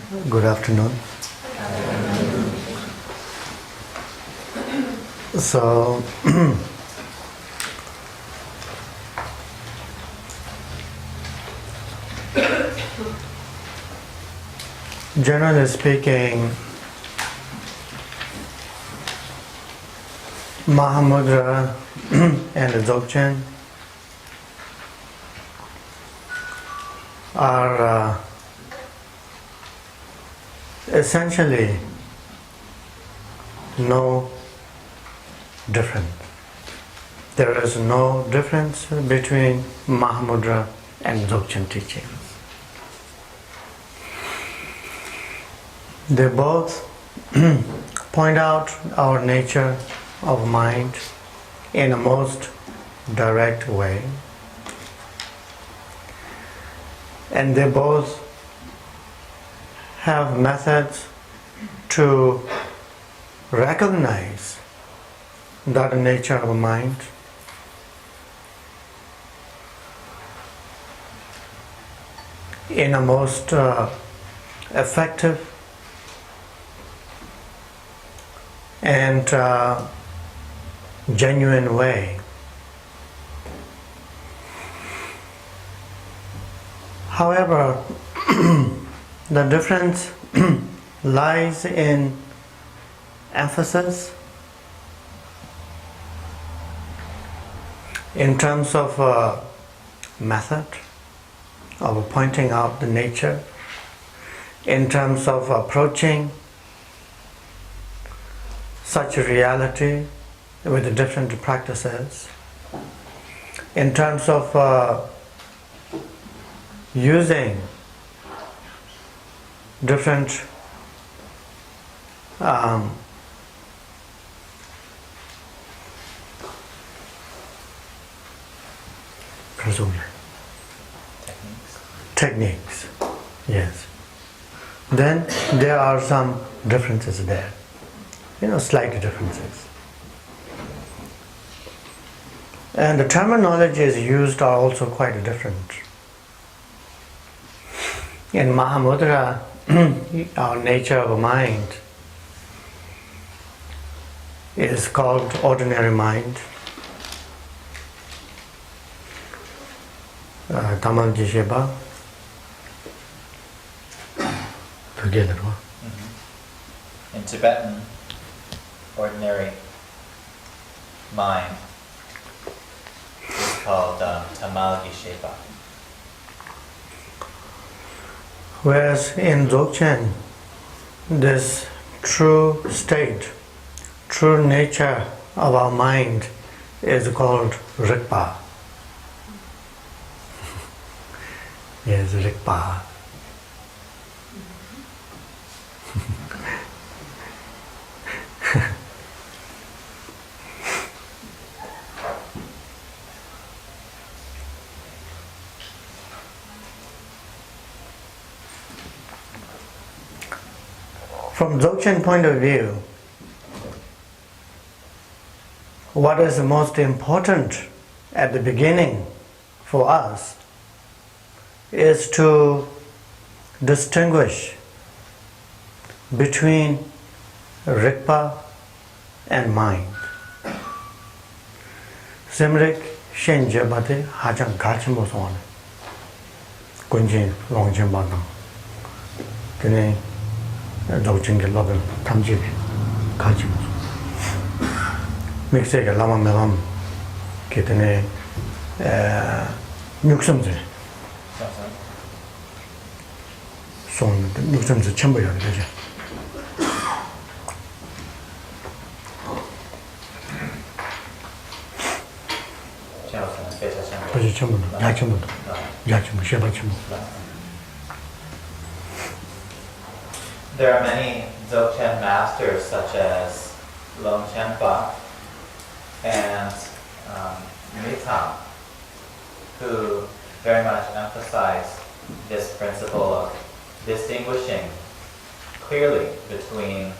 Good afternoon. So, generally speaking, Mahamudra and the Dzogchen are essentially no different. There is no difference between Mahamudra and Dzogchen teachings. They both point out our nature of mind in a most direct way, and they both have methods to recognize that nature of mind in a most effective and genuine way. However, the difference lies in emphasis, in terms of method of pointing out the nature, in terms of approaching such a reality with the different practices, in terms of using different techniques. Yes. Then there are some differences there. Slight differences. And the terminologies used are also quite different. In Mahamudra, our nature of mind is called ordinary mind. In Tibetan, ordinary mind is called Tamalgi Shepa. Whereas in Dzogchen, this true state, true nature of our mind is called Rikpa. Yes, Rikpa. From Dzogchen point of view, what is most important at the beginning for us is to distinguish between Rikpa and mind. Simrik Shenje Bate Hajang Gachimo Swan Kunjin Longjin Badang Kene Dzogchen ke lobe tamji Gachimo Mixe ke lama melam Ketene Nyuksamze Son Nyuksamze Chambo Yari Deja There are many Dzogchen masters such as Longchenpa and Mitam who very much emphasize this principle of distinguishing clearly between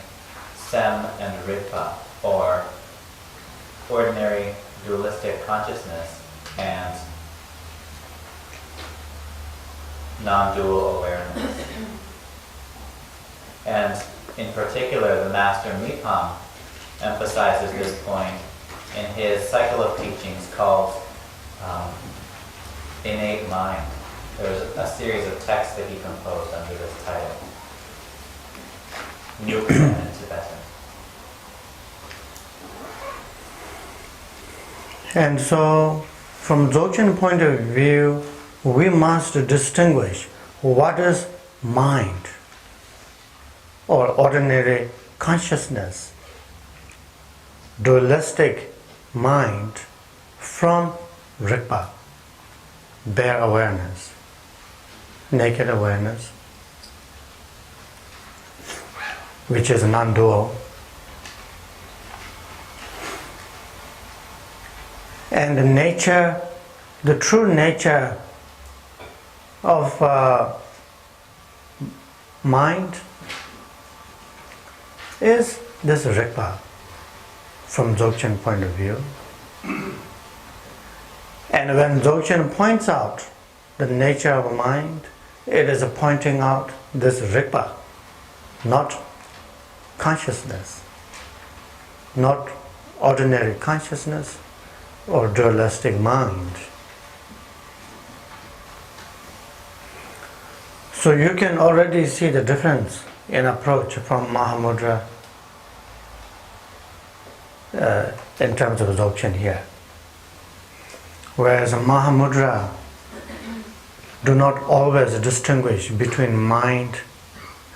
Sem and Rigpa, or ordinary dualistic consciousness and non-dual awareness. And in particular, the Master Mipam emphasizes this point in his cycle of teachings called Innate Mind. There's a series of texts that he composed under this title. Nyukten in Tibetan. And so, from Dzogchen point of view, we must distinguish what is mind or ordinary consciousness, dualistic mind, from Rigpa, bare awareness, naked awareness, which is non-dual. And the nature, the true nature of mind is this Rigpa from Dzogchen point of view. And when Dzogchen points out the nature of mind, it is pointing out this Rigpa, not consciousness, not ordinary consciousness or dualistic mind. So you can already see the difference in approach from Mahamudra in terms of Dzogchen here. Whereas Mahamudra do not always distinguish between mind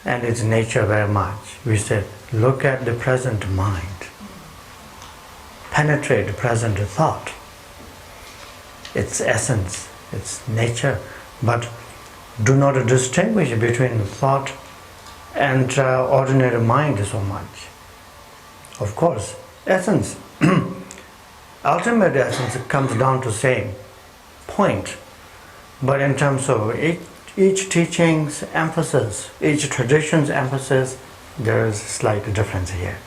and its nature very much. We say, look at the present mind, penetrate the present thought, its essence, its nature, but do not distinguish between thought and ordinary mind so much. Of course, essence, ultimate essence comes down to same point, but in terms of each teaching's emphasis, each tradition's emphasis, there is a slight difference here.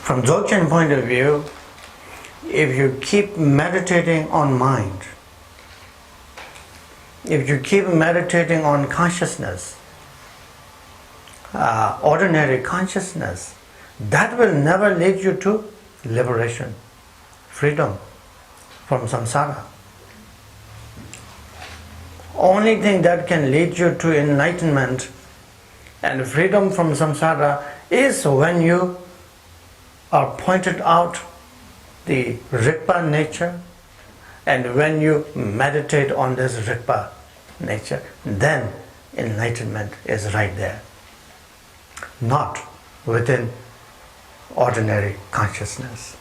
From Dzogchen point of view, if you keep meditating on mind, if you keep meditating on consciousness, ordinary consciousness, that will never lead you to liberation, freedom from samsara. Only thing that can lead you to enlightenment and freedom from samsara is when you are pointed out the Rigpa nature, and when you meditate on this Rigpa nature, then enlightenment is right there, not within ordinary consciousness.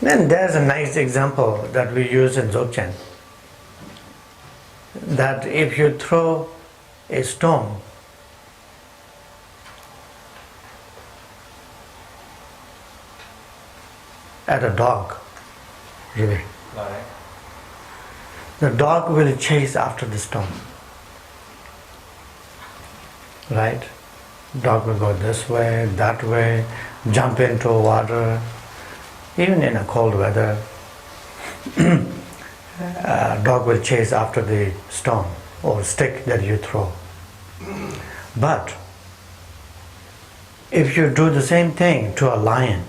Then there's a nice example that we use in Dzogchen, that if you throw a stone at a dog, really, the dog will chase after the stone, right? Dog will go this way, that way, jump into water, even in a cold weather. Dog will chase after the stone or stick that you throw. But if you do the same thing to a lion,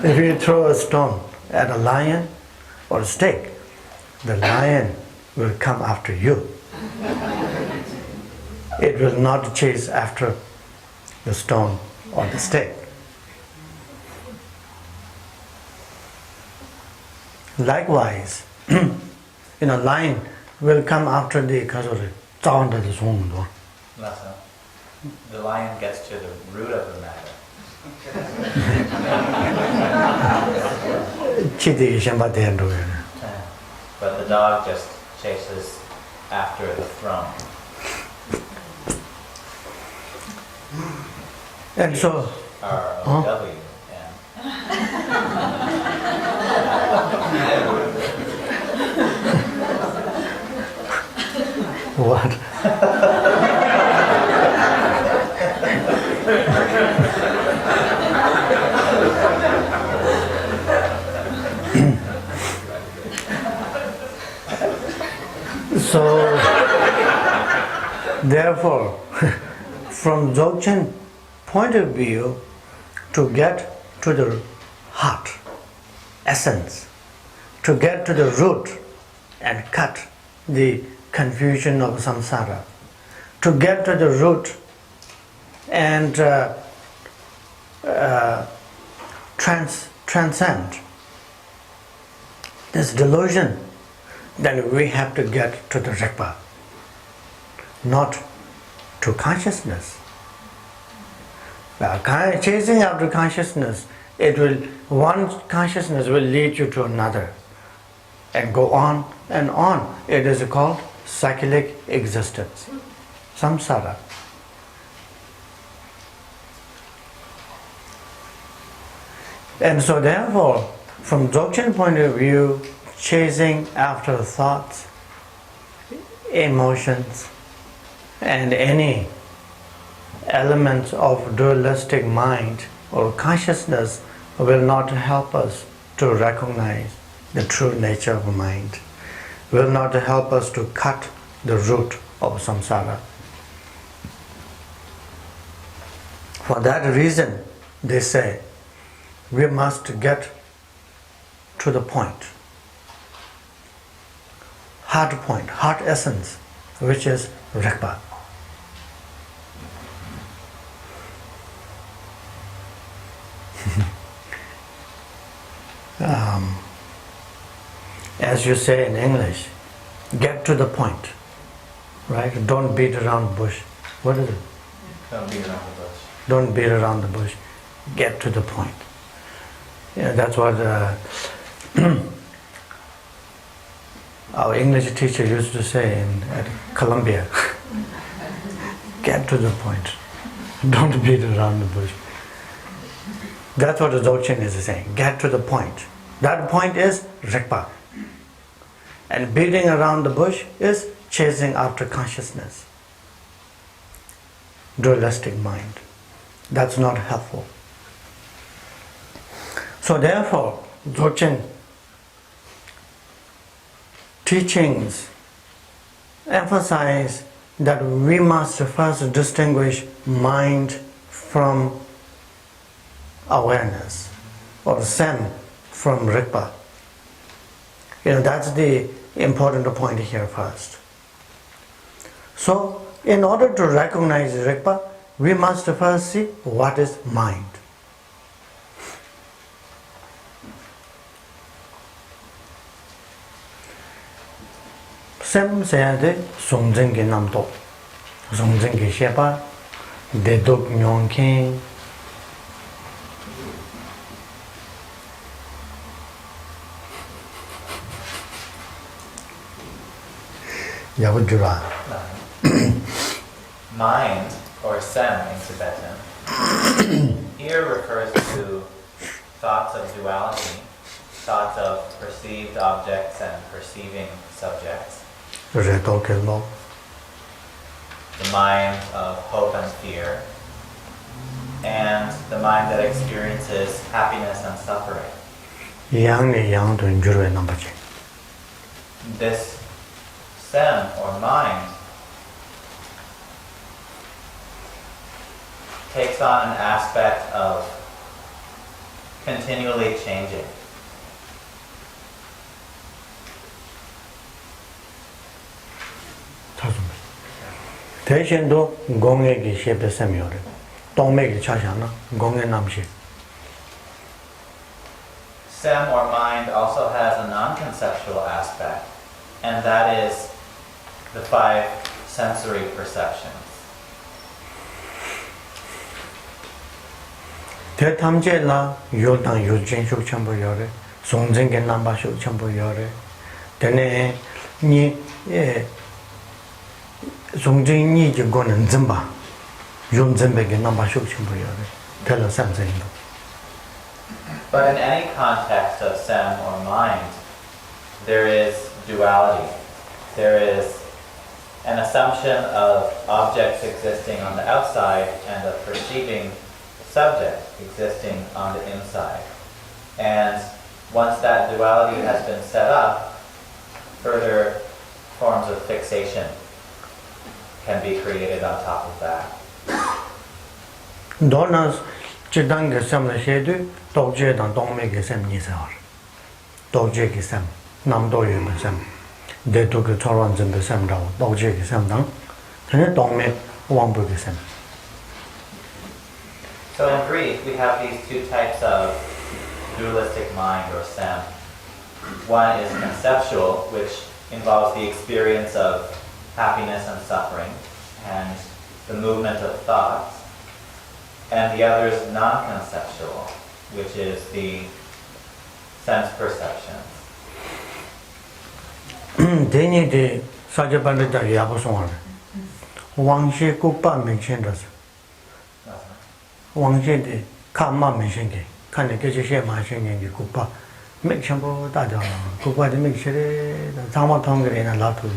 if you throw a stone at a lion or a stick, the lion will come after you. It will not chase after the stone or the stick. Likewise, lion will come after the the lion gets to the root of the matter. But the dog just chases after the throne. And so, R-O-W. what? So, therefore, from Dzogchen point of view, to get to the heart, essence, to get to the root and cut the confusion of samsara, to get to the root and transcend this delusion, then we have to get to the Rigpa, not to consciousness. Chasing after consciousness, one consciousness will lead you to another and go on and on. It is called cyclic existence, samsara. And so therefore, from Dzogchen point of view, chasing after thoughts, emotions, and any elements of dualistic mind or consciousness will not help us to recognize the true nature of mind, will not help us to cut the root of samsara. For that reason, they say, we must get to the point, heart essence, which is Rigpa. As you say in English, get to the point, right? Don't beat around the bush. What is it? Don't beat around the bush. Don't beat around the bush. Get to the point. Yeah, that's what our English teacher used to say at Columbia. Get to the point. Don't beat around the bush. That's what the Dzogchen is saying. Get to the point. That point is Rigpa. And beating around the bush is chasing after consciousness, dualistic mind. That's not helpful. So therefore, Dzogchen teachings emphasize that we must first distinguish mind from awareness, or Sen from Rigpa. That's the important point here first. So, in order to recognize Rigpa, we must first see what is mind. Sem sayade songjeng ge namdo, songjeng ge shepa, dedok nyongking. Mind, or Sem in Tibetan, here refers to thoughts of duality, thoughts of perceived objects and perceiving subjects, the mind of hope and fear, and the mind that experiences happiness and suffering. This Sem, or mind, takes on an aspect of continually changing. 대신도 공액이 셰베셈이오래. 동맥이 차샤나 공액 남시. Sem, or mind, also has a non-conceptual aspect, and that is the 5 sensory perceptions. 대탐제라 요당 요진쇼 첨부요래. 송정게 남바쇼 첨부요래. 되네 니예 송정이 이거는 점바. 용점백에 남바쇼 첨부요래. 별로 상상도. But in any context of Sem, or mind, there is duality. There is an assumption of objects existing on the outside and a perceiving subject existing on the inside. And once that duality has been set up, further forms of fixation can be created on top of that. Donas chidang ge sam la shedu dogje dan dongme ge sam ni sa. Dogje ge sam nam do yu ma sam. De do ge choran zhen de sam dao dogje ge sam dang. Tene dongme wang bu ge sam. So in brief, we have these two types of dualistic mind or sem. One is conceptual, which involves the experience of happiness and suffering and the movement of thoughts. And the other is non-conceptual, which is the sense perceptions. Deni de sajabanda da yabu song. Wang shi kupa mention das. Wang shi de karma mention ge. Kan de ge she ma shen ge kupa. Make shambo da da. Kupa de make shere da zama thong ge na la tu.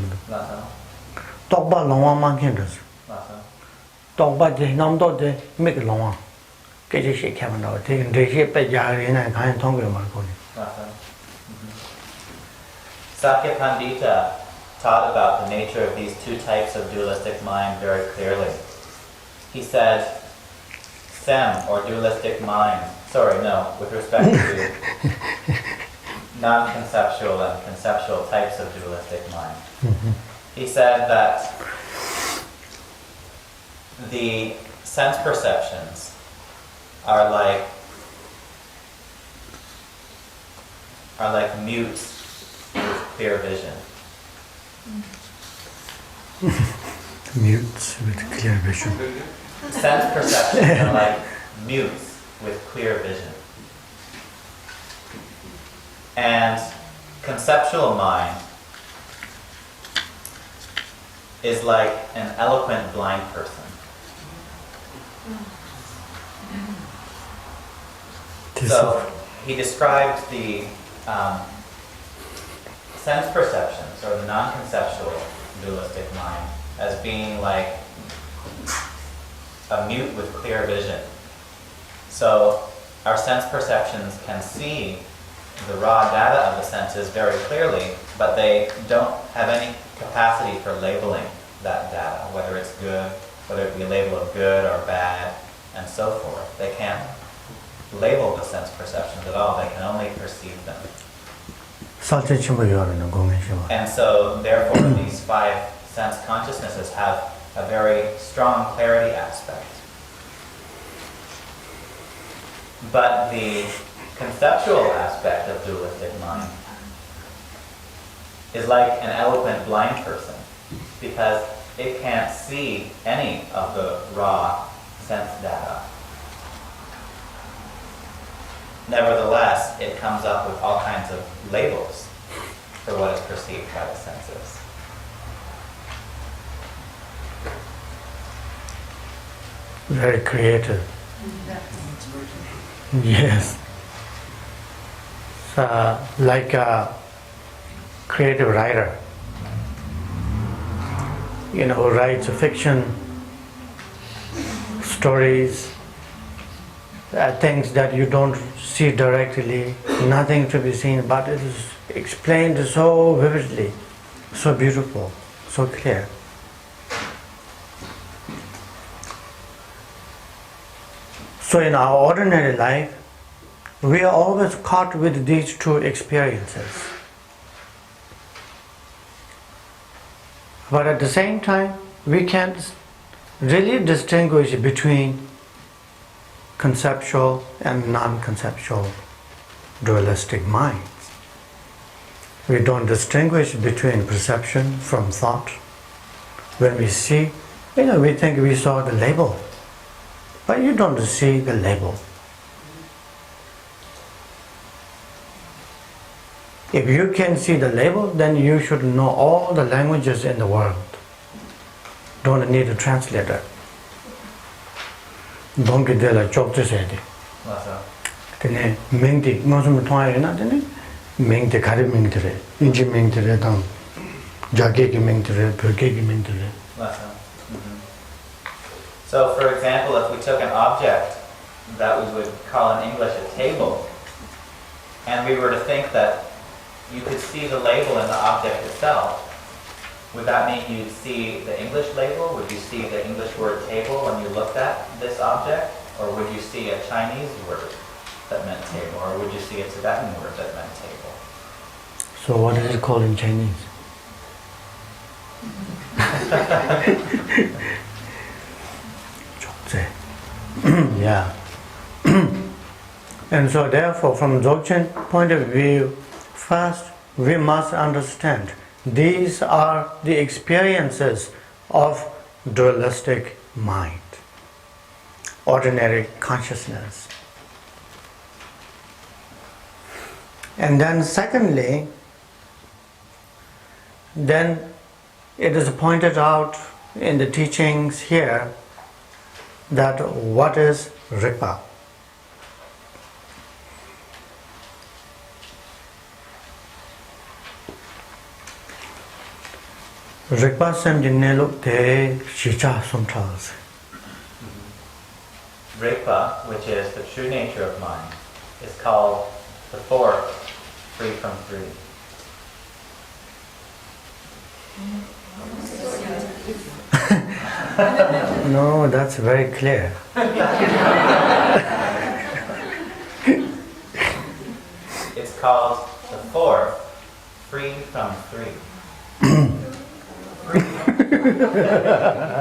Tok ba long wang man ken das. Tok ba de nam do de make long wang. Ge she kya man da. De she pe ya re na kan thong ge ma ko. Sakya Pandita taught about the nature of these two types of dualistic mind very clearly. He said, sem, or dualistic mind, with respect to non-conceptual and conceptual types of dualistic mind. He said that the sense perceptions are like mutes with clear vision. Mutes with clear vision. Sense perceptions are like mutes with clear vision. And conceptual mind is like an eloquent blind person. So he described the sense perceptions, or the non-conceptual dualistic mind, as being like a mute with clear vision. So our sense perceptions can see the raw data of the senses very clearly, but they don't have any capacity for labeling that data, whether it's good, whether it be a label of good or bad, and so forth. They can't label the sense perceptions at all, they can only perceive them. And so, therefore, these five sense consciousnesses have a very strong clarity aspect. But the conceptual aspect of dualistic mind is like an eloquent blind person, because it can't see any of the raw sense data. Nevertheless, it comes up with all kinds of labels for what is perceived by the senses. Very creative. Yes. Like a creative writer, who writes fiction, stories, things that you don't see directly, nothing to be seen, but it is explained so vividly, so beautiful, so clear. So in our ordinary life, we are always caught with these two experiences. But at the same time, we can't really distinguish between conceptual and non-conceptual dualistic minds. We don't distinguish between perception from thought. When we see, we think we saw the label, but you don't see the label. If you can see the label, then you should know all the languages in the world. Don't need a translator. Don't get there like job to say it. Then Mingdi, Muslim Toyana, then Mingdi Kari Mingdre, Inji Mingdre, Dam Jagegi Mingdre, Purgegi Mingdre. So, for example, if we took an object that we would call in English a table, and we were to think that you could see the label in the object itself, would that mean you'd see the English label? Would you see the English word table when you looked at this object? Or would you see a Chinese word that meant table? Or would you see a Tibetan word that meant table? So what is it called in Chinese? Yeah. And so therefore, from Dzogchen point of view, first we must understand these are the experiences of dualistic mind, ordinary consciousness. And then secondly, then it is pointed out in the teachings here that what is Rigpa? Rigpa Samjineluk te Shicha Sumtras. Rigpa, which is the true nature of mind, is called the fourth, free from three. No, that's very clear. It's called the fourth, free from three. Free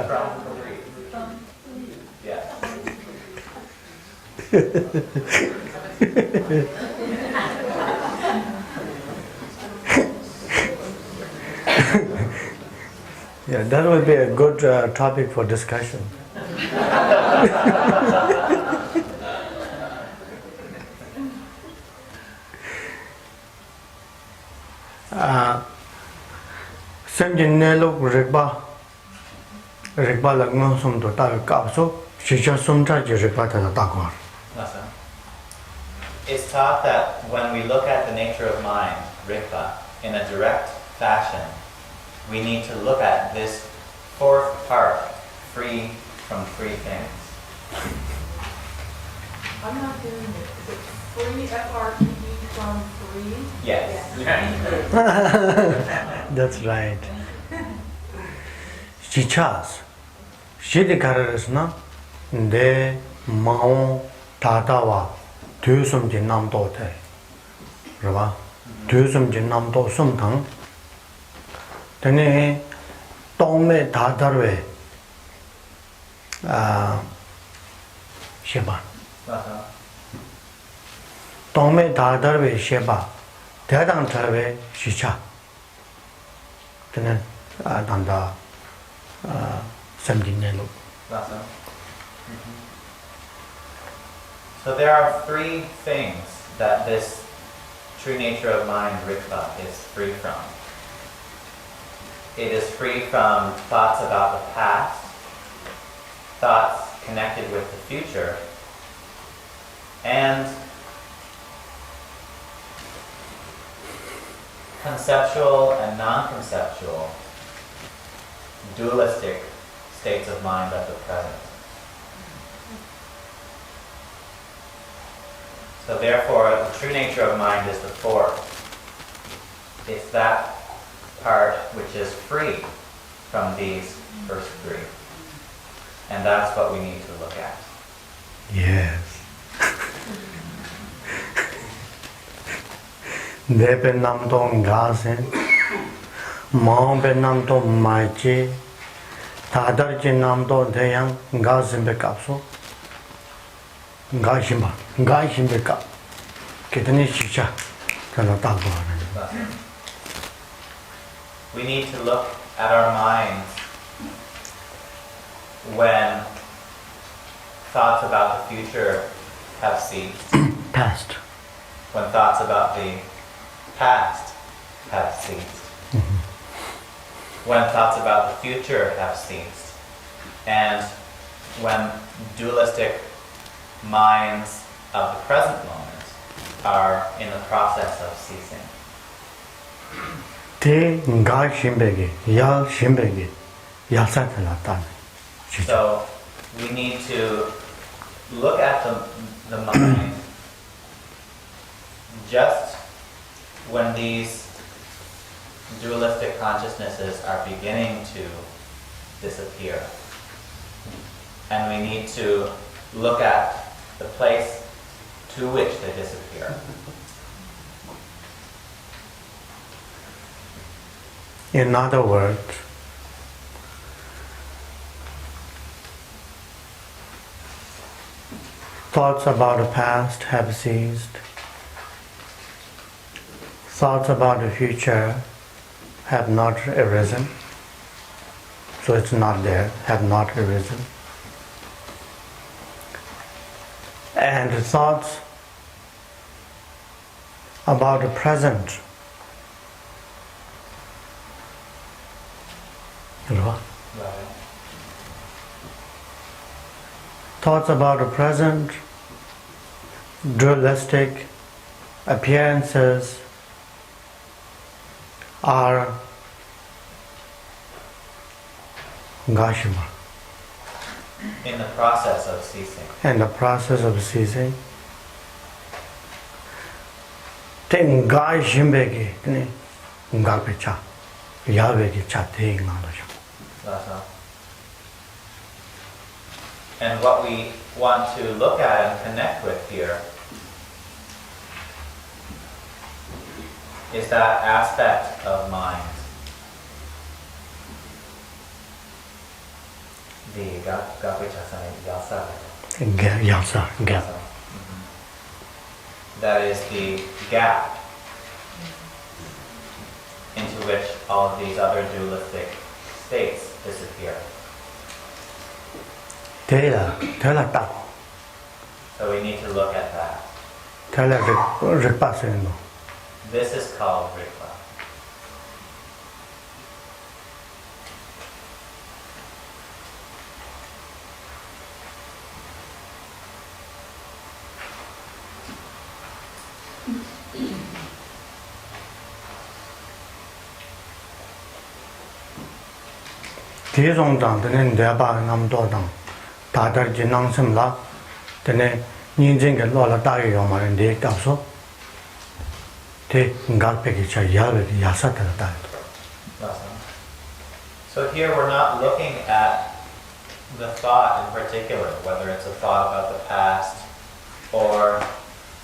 from three. Yeah. Yeah, that would be a good topic for discussion. Samjineluk Rigpa Lagno Sumto Tavi Kapso, Shisha Sumta Jirigpa Tala Takwar. It's taught that when we look at the nature of mind, Rigpa, in a direct fashion, we need to look at this fourth part, free from three things. I'm not doing it. Is it free, F-R-E-E, from free? Yes. That's right. Shichas. Shidikarisna de Mao Tatawa Tusum Jinam Dote. Rava Tusum Jinam Do Sumtang. Tene Tome Tatarwe Sheba. Tome Tatarwe Sheba. Tedang Tarwe Shicha. Tene Danda Samjinelu. So there are three things that this true nature of mind, Rigpa, is free from. It is free from thoughts about the past, thoughts connected with the future, and conceptual and non-conceptual, dualistic states of mind at the present. So therefore, the true nature of mind is the fourth. It's that part which is free from these first three. And that's what we need to look at. Yes. Depe namto ngasen, maompe namto maichi, tadarchi namto deyang ngasen be kapso, ngasen be kap, kitani chicha, tala takbo. We need to look at our minds when thoughts about the future have ceased. Past. When thoughts about the past have ceased. When thoughts about the future have ceased. And when dualistic minds of the present moment are in the process of ceasing. Te nga shimbegi, ya shimbegi, ya satala tan. So we need to look at the mind just when these dualistic consciousnesses are beginning to disappear. And we need to look at the place to which they disappear. In other words, thoughts about the past have ceased. Thoughts about the future have not arisen. So it's not there, have not arisen. And the thoughts about the present thoughts about the present, dualistic appearances are Gashima. In the process of ceasing. In the process of ceasing. Ten Gashimbegi, Ngapicha, Yavegi Chate Ngalash. And what we want to look at and connect with here is that aspect of mind. The Yasa. That is the gap into which all of these other dualistic states disappear. So we need to look at that. This is called Rikpa. Tizongdang, then Deba Namdodang, Tata Jinang Simla, then Ninjing Lola Dari Yomar and Dick also. Take Garpegicha Yavi Yasata. So here we're not looking at the thought in particular, whether it's a thought about the past or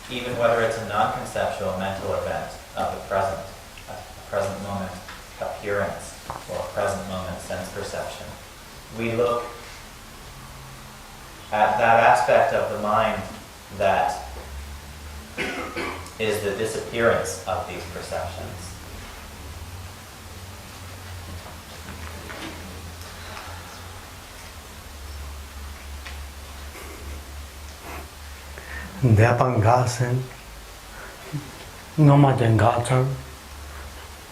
even whether it's a non-conceptual mental event of the present, a present moment appearance or a present moment sense perception. We look at that aspect of the mind that is the disappearance of these perceptions. Depan Gasen, Nomaden Gatar,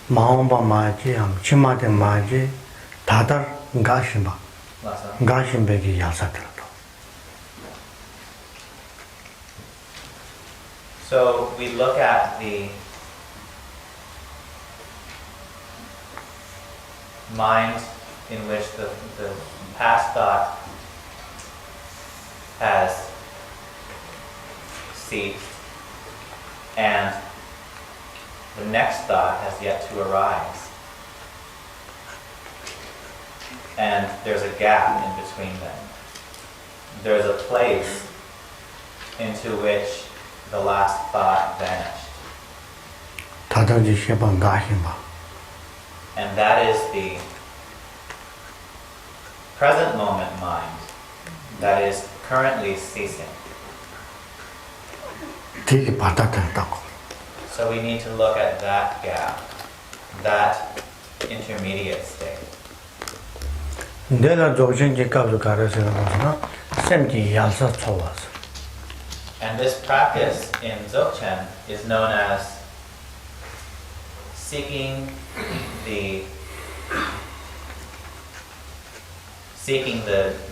Mahomba Maji, Chimate Maji, Tatar Gashimba, Gashimbegi Yasatrato. So we look at the mind in which the past thought has ceased and the next thought has yet to arise. And there's a gap in between them. There's a place into which the last thought vanished. And that is the present moment mind that is currently ceasing. So we need to look at that gap, that intermediate state. And this practice in Dzogchen is known as seeking the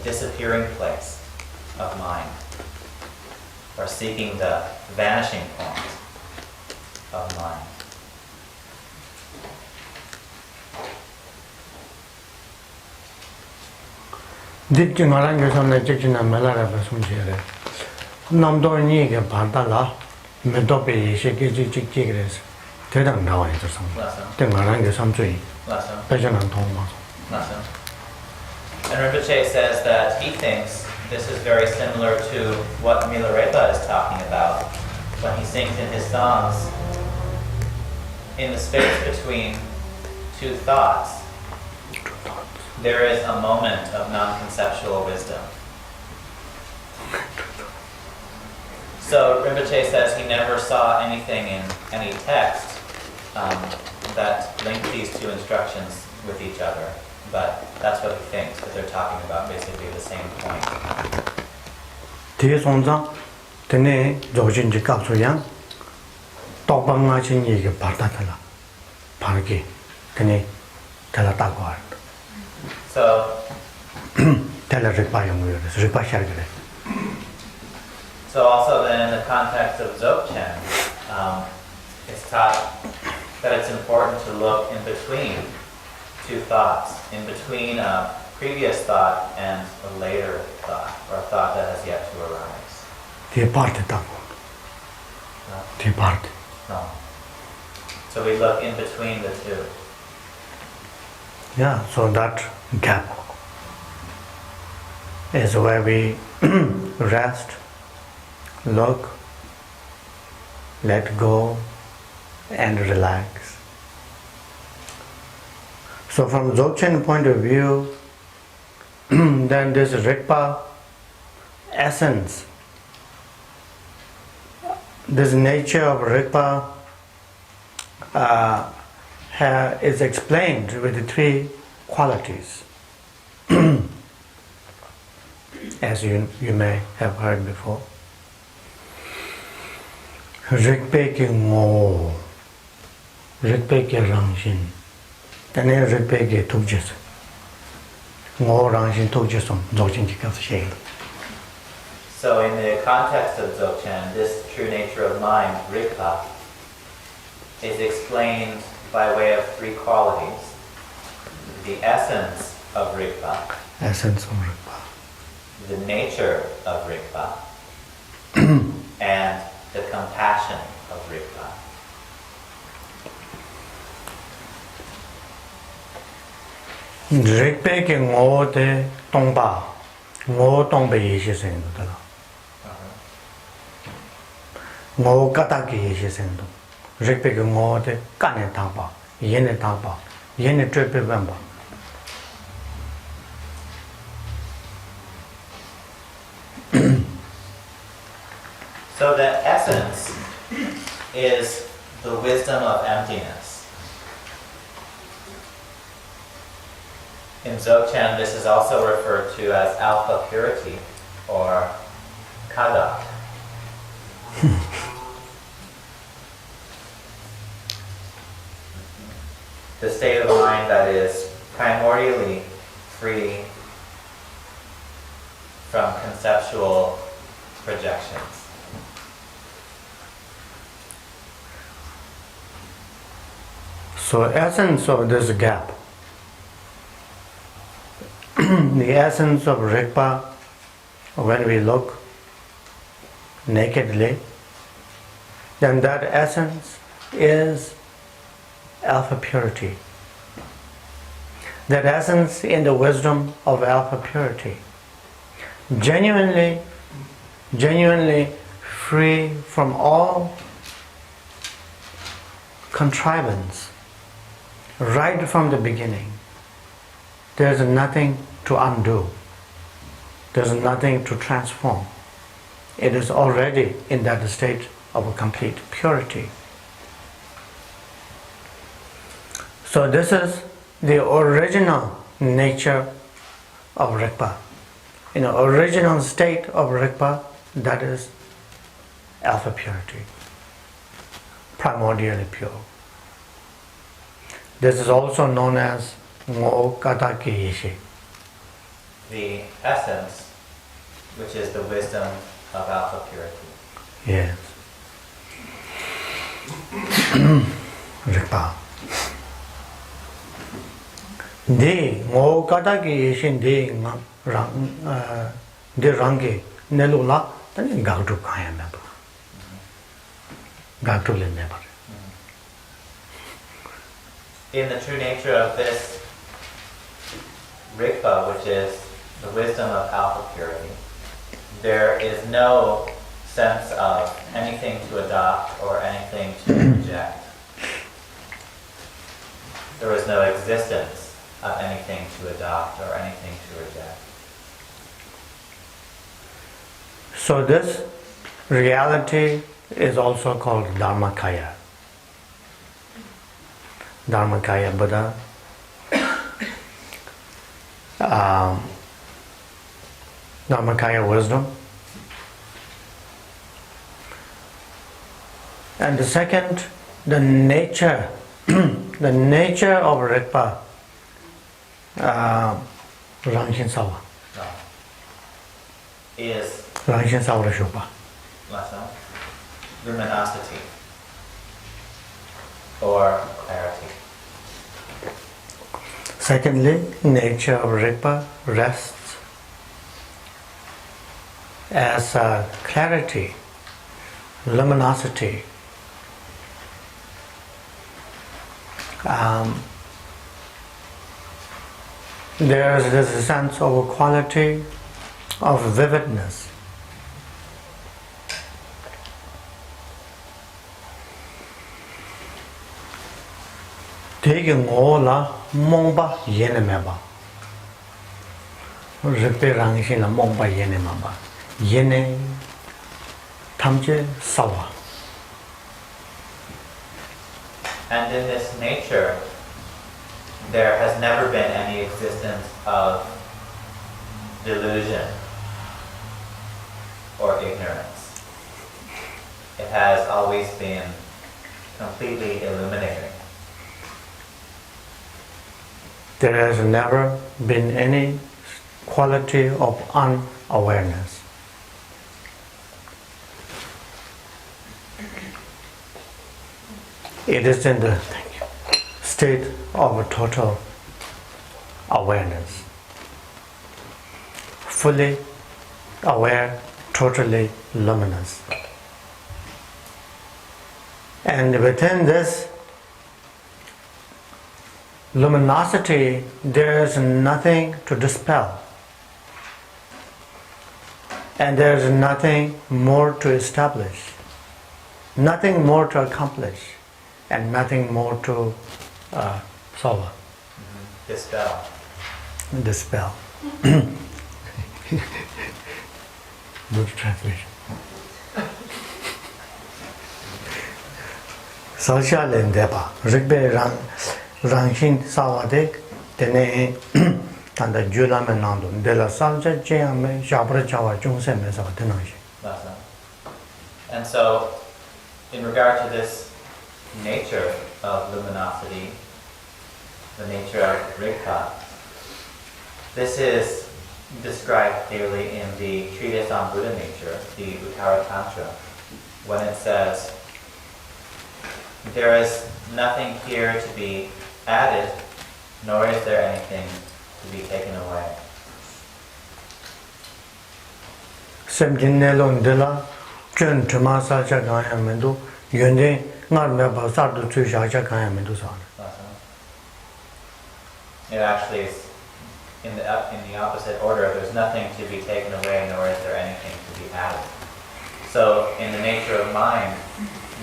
disappearing place of mind, or seeking the vanishing point of mind. 대단 나와야 돼 성. 땡가랑 게 삼주의. 배전한 통마. And Rinpoche says that he thinks this is very similar to what Milarepa is talking about when he sings in his songs. In the space between two thoughts, there is a moment of non-conceptual wisdom. So Rinpoche says he never saw anything in any text that linked these two instructions with each other. But that's what he thinks, that they're talking about basically the same point. 뒤에 손자 드네 조진지 값소양 똑방하신 얘기 받아들라 바르게 드네 달라다고 할. So 달라르바용 그래서 리바샤르 그래. So also then in the context of Dzogchen, it's taught that it's important to look in between two thoughts, in between a previous thought and a later thought, or a thought that has yet to arise. 뒤에 parte 따고. 뒤에 parte. No. So we look in between the two. Yeah, so that gap is where we rest, look, let go, and relax. So from Dzogchen point of view, then this Rigpa essence, this nature of Rigpa is explained with the three qualities, as you may have heard before. Rigpe ki ngo, Rigpe ki rangshin, tane Rigpe ki tukjes, ngo rangshin tukjesum, Dzogchen ki kapshe. So in the context of Dzogchen, this true nature of mind, Rigpa, is explained by way of three qualities. The essence of Rigpa, Essence of Rigpa. the nature of Rigpa, and the compassion of Rigpa. Rigpe ki ngo de tongpa, ngo tongpe yeshe sendo tala. Ngo kata ki yeshe sendo. Rigpe ki ngo de kane tangpa, yene tangpa, yene trepe bamba. So the essence is the wisdom of emptiness. In Dzogchen, this is also referred to as alpha purity or kadak. The state of mind that is primordially free from conceptual projections. So essence of this gap, the essence of Rigpa, when we look nakedly, then that essence is alpha purity. That essence in the wisdom of alpha purity, genuinely free from all contrivance, right from the beginning. There's nothing to undo. There's nothing to transform. It is already in that state of a complete purity. So this is the original nature of Rigpa. In the original state of Rigpa, that is alpha purity, primordially pure. This is also known as Ngo Kata Ki Yeshe. The essence, which is the wisdom of alpha purity. Yes. Rigpa. De Ngo Kata Ki Yeshe de rangi nelula tani gagdu kaya meba. Gagdu le meba. in the true nature of this Rigpa, which is the wisdom of alpha purity, there is no sense of anything to adopt or anything to reject. There is no existence of anything to adopt or anything to reject. So this reality is also called Dharmakaya. Dharmakaya Buddha. Dharmakaya wisdom. And the second, the nature, the nature of Rigpa, Rangshin Sawa. Is Rangshin Sawa Shubha. luminosity or clarity. Secondly, nature of Rigpa rests as clarity, luminosity. There is this sense of a quality of vividness. Taking all la mongba yene meba. Ripe rangshin la mongba yene meba. Yene tamche sawa. And in this nature, there has never been any existence of delusion or ignorance. It has always been completely illuminating. There has never been any quality of unawareness. It is in the state of total awareness. Fully aware, totally luminous. And within this luminosity, there is nothing to dispel. And there is nothing more to establish. Nothing more to accomplish. And nothing more to solve. Dispel. Dispel. Good translation. Salsha lendeba. Rigbe rangshin sawade tene tanda jula menando dela salja jame shabra chawa jungse me sawadenashi. And so, in regard to this nature of luminosity, the nature of Rigpa, this is described clearly in the treatise on Buddha nature, the Uttara Tantra, when it says, there is nothing here to be added, nor is there anything to be taken away. Semjinelon dela chun tumasa chagaya mendo yunde it actually is in the opposite order. There's nothing to be taken away, nor is there anything to be added. So, in the nature of mind,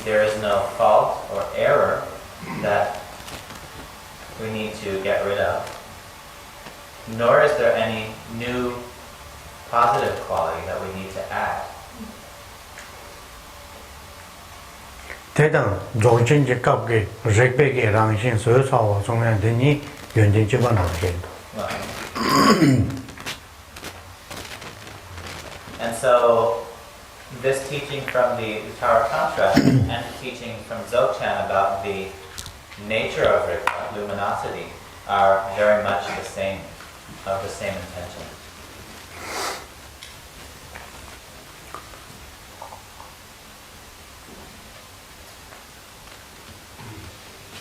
there is no fault or error that we need to get rid of, nor is there any new positive quality that we need to add. Tibetan Dzogchen Mahamudra Rinpoche Rangshin Soyo Sawa Songyan Deni Yunjin Chiba Nangchen. And so, this teaching from the Uttara Tantra and the teaching from Dzogchen about the nature of Rigpa, luminosity, are very much the same, of the same intention.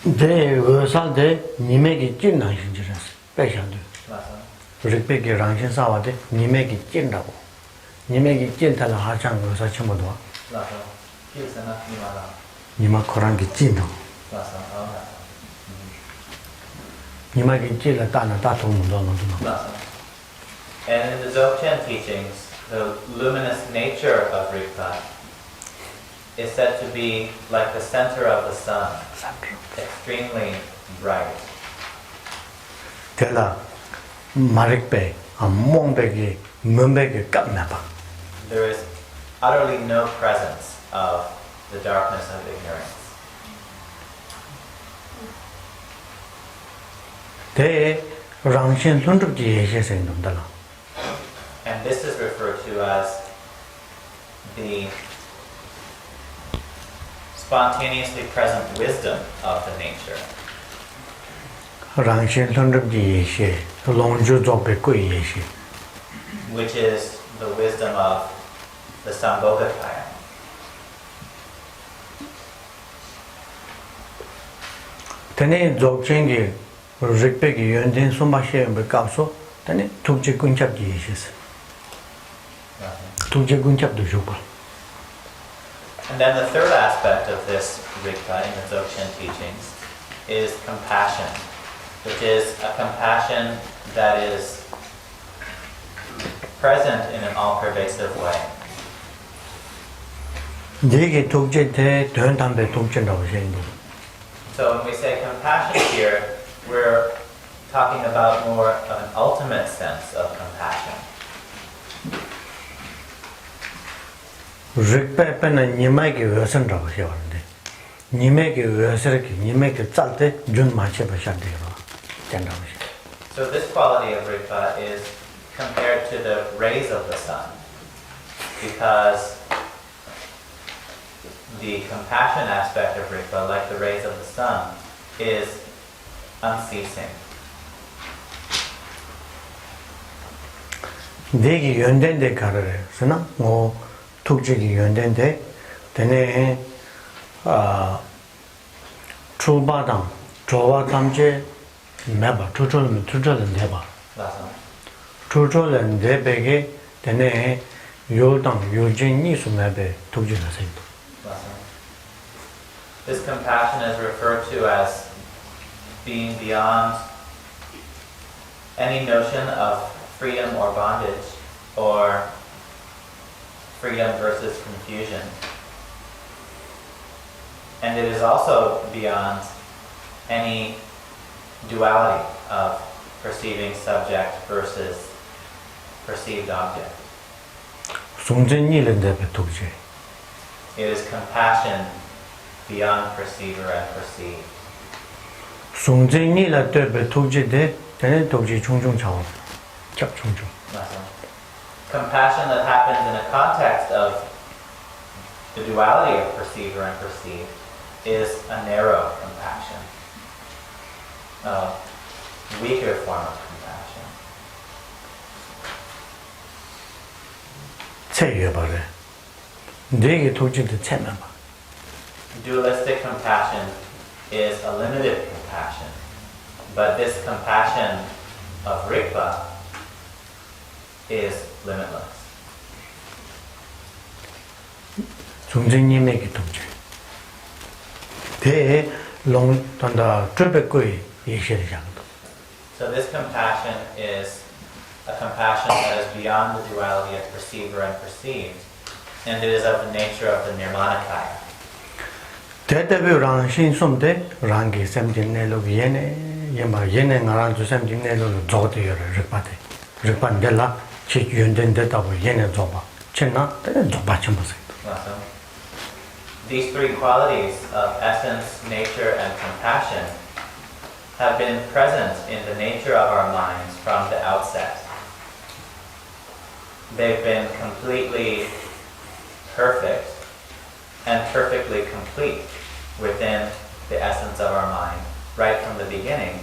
De Wesal de Nimegi Jin Nangshin Jiras, Peshandu. Rinpoche Rangshin Sawa de Nimegi Jin Rabo. Nimegi Jin Tala Hachang Wesa Chimodwa. Nima Korangi Jin. 니마기 찔라 따나 따통도 Nothing. And in the Dzogchen teachings, the luminous nature of Rigpa is said to be like the center of the sun, extremely bright. 대라 마릭베 몽베기 문베기 깜나봐. There is utterly no presence of the darkness of ignorance. 대 랑신 손톱지 예시에서 있는다라. And this is referred to as the spontaneously present wisdom of the nature. 랑신 손톱지 예시, 롱주 조베고 예시. Which is the wisdom of the Sambhogakaya. 테네 dzogchen 릭백이 연된 손바시에 값소 테네 tukje 군잡지 예시스. tukje 군잡도 주고. And then the third aspect of this Rigpa in the Dzogchen teachings is compassion, which is a compassion that is present in an all-pervasive way. 이게 tukje 대 된담배 tukjen다고 생각해요. So when we say compassion here, we're talking about more of an ultimate sense of compassion. 릭베페는 니마에게 외선다고 해왔는데 니마에게 외서렇게 니마에게 짤때 준 마셔보셔야 돼요. 된다고 해요. So this quality of Rigpa is compared to the rays of the sun, because the compassion aspect of Rigpa, like the rays of the sun, is unceasing. 내기 연된데 가르래. 그러나 뭐 tukjegi 연된데 되네 출바당 조와담제 매바 투절은 내봐. 투절은 내베게 되네 요당 요진이 수매베 tuk지라세요. This compassion is referred to as being beyond any notion of freedom or bondage, or freedom versus confusion. And it is also beyond any duality of perceiving subject versus perceived object. It is compassion beyond perceiver and perceived. Compassion that happens in a context of the duality of perceiver and perceived is a narrow compassion, a weaker form of compassion. Dualistic compassion is a limited compassion, but this compassion of Rigpa is limitless. 중생님에게 동체. 대 롱단다 트베고이 예시리장도. So this compassion is a compassion that is beyond the duality of perceiver and perceived, and it is of the nature of the Nirmanakaya. 대대비랑 신솜대 랑기 샘진내로 예네 예마 예네 나랑 주 샘진내로 조대여를 르바데. 르반델라 치 윤된데다고 예네 조바. 쳤나? 대는 조바 좀 보세요. These three qualities of essence, nature, and compassion have been present in the nature of our minds from the outset. They've been completely perfect and perfectly complete within the essence of our mind right from the beginning,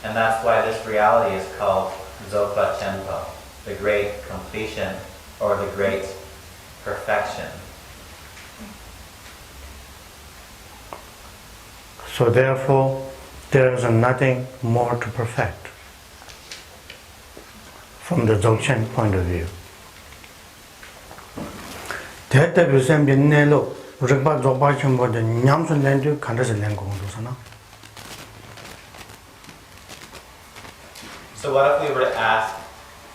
and that's why this reality is called Dzogchen Ponlop, the great completion or the great perfection. So therefore, there is nothing more to perfect from the Dzogchen point of view. 대대비 샘진내로 르바 조바 첨보데 냠순lendu 간다슬len 공도서나. So what if we were to ask,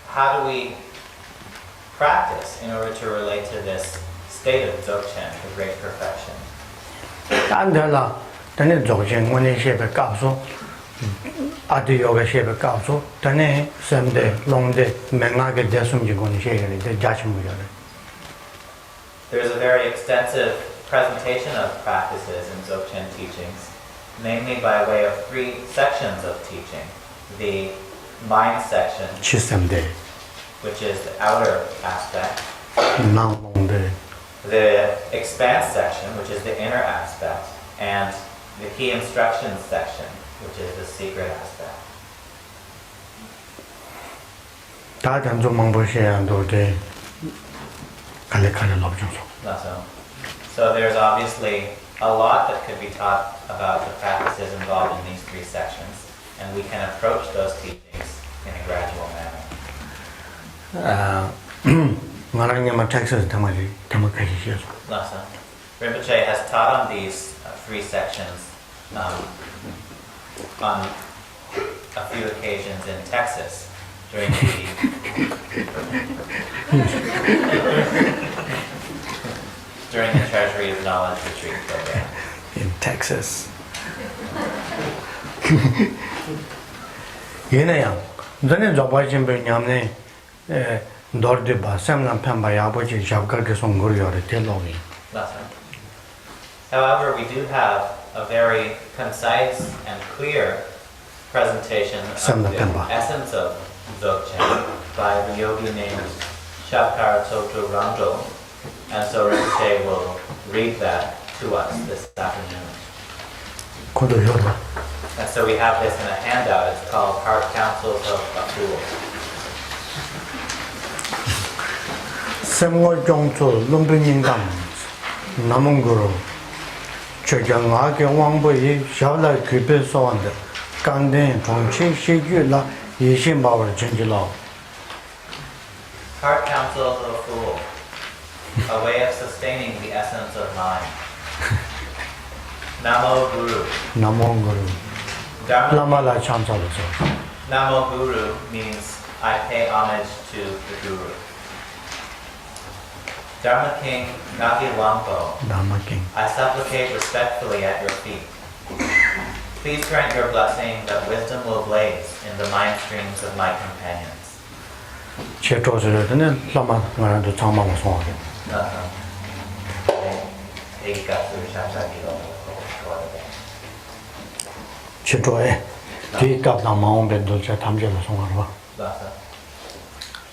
how do we practice in order to relate to this state of Dzogchen, the great perfection? 안들라 전에 조진 원에 셰베 가서 아디 요가 셰베 가서 전에 샘데 롱데 맹나게 대숨지 건 셰게리 데 자침무려. There's a very extensive presentation of practices in Dzogchen teachings, mainly by way of 3 sections of teaching. The mind section, 치샘데 which is the outer aspect. 나롱데 The expanse section, which is the inner aspect. And the key instructions section, which is the secret aspect. 다른 좀 망보시야도데 칼레칼레 럽죠. So there's obviously a lot that could be taught about the practices involved in these 3 sections, and we can approach those teachings in a gradual manner. Rinpoche has taught on these 3 sections on a few occasions in Texas during the Treasury of Knowledge Retreat program. In Texas. 얘네야. 전에 저번에 냠네 dordiba semna pemba yaboji jabgarge songoriore telogi. However, we do have a very concise and clear presentation of the essence of Dzogchen by the yogi named Shabkar Tsokto Rangel, and so Rinpoche will read that to us this afternoon. And so we have this in a handout. It's called Heart Counsels of a Fool. Semgo jongso lumbingam namunguru chojangage wangboyi shavla kupe soande kanden chongchi shiju la yishin bawar chenjilo. Heart Counsels of a Fool, a way of sustaining the essence of mind. Namo Guru. Namo Guru. Lama la chansalo. Namo Guru means I pay homage to the Guru. Dharma King Ngati Lampo, Dharma King, I supplicate respectfully at your feet. Please grant your blessing that wisdom will blaze in the mind streams of my companions. Chetro즈는 Lama Narando Tamawa Swami. Chetroe, Tika Lamon Bedulce Tamjela Songarva.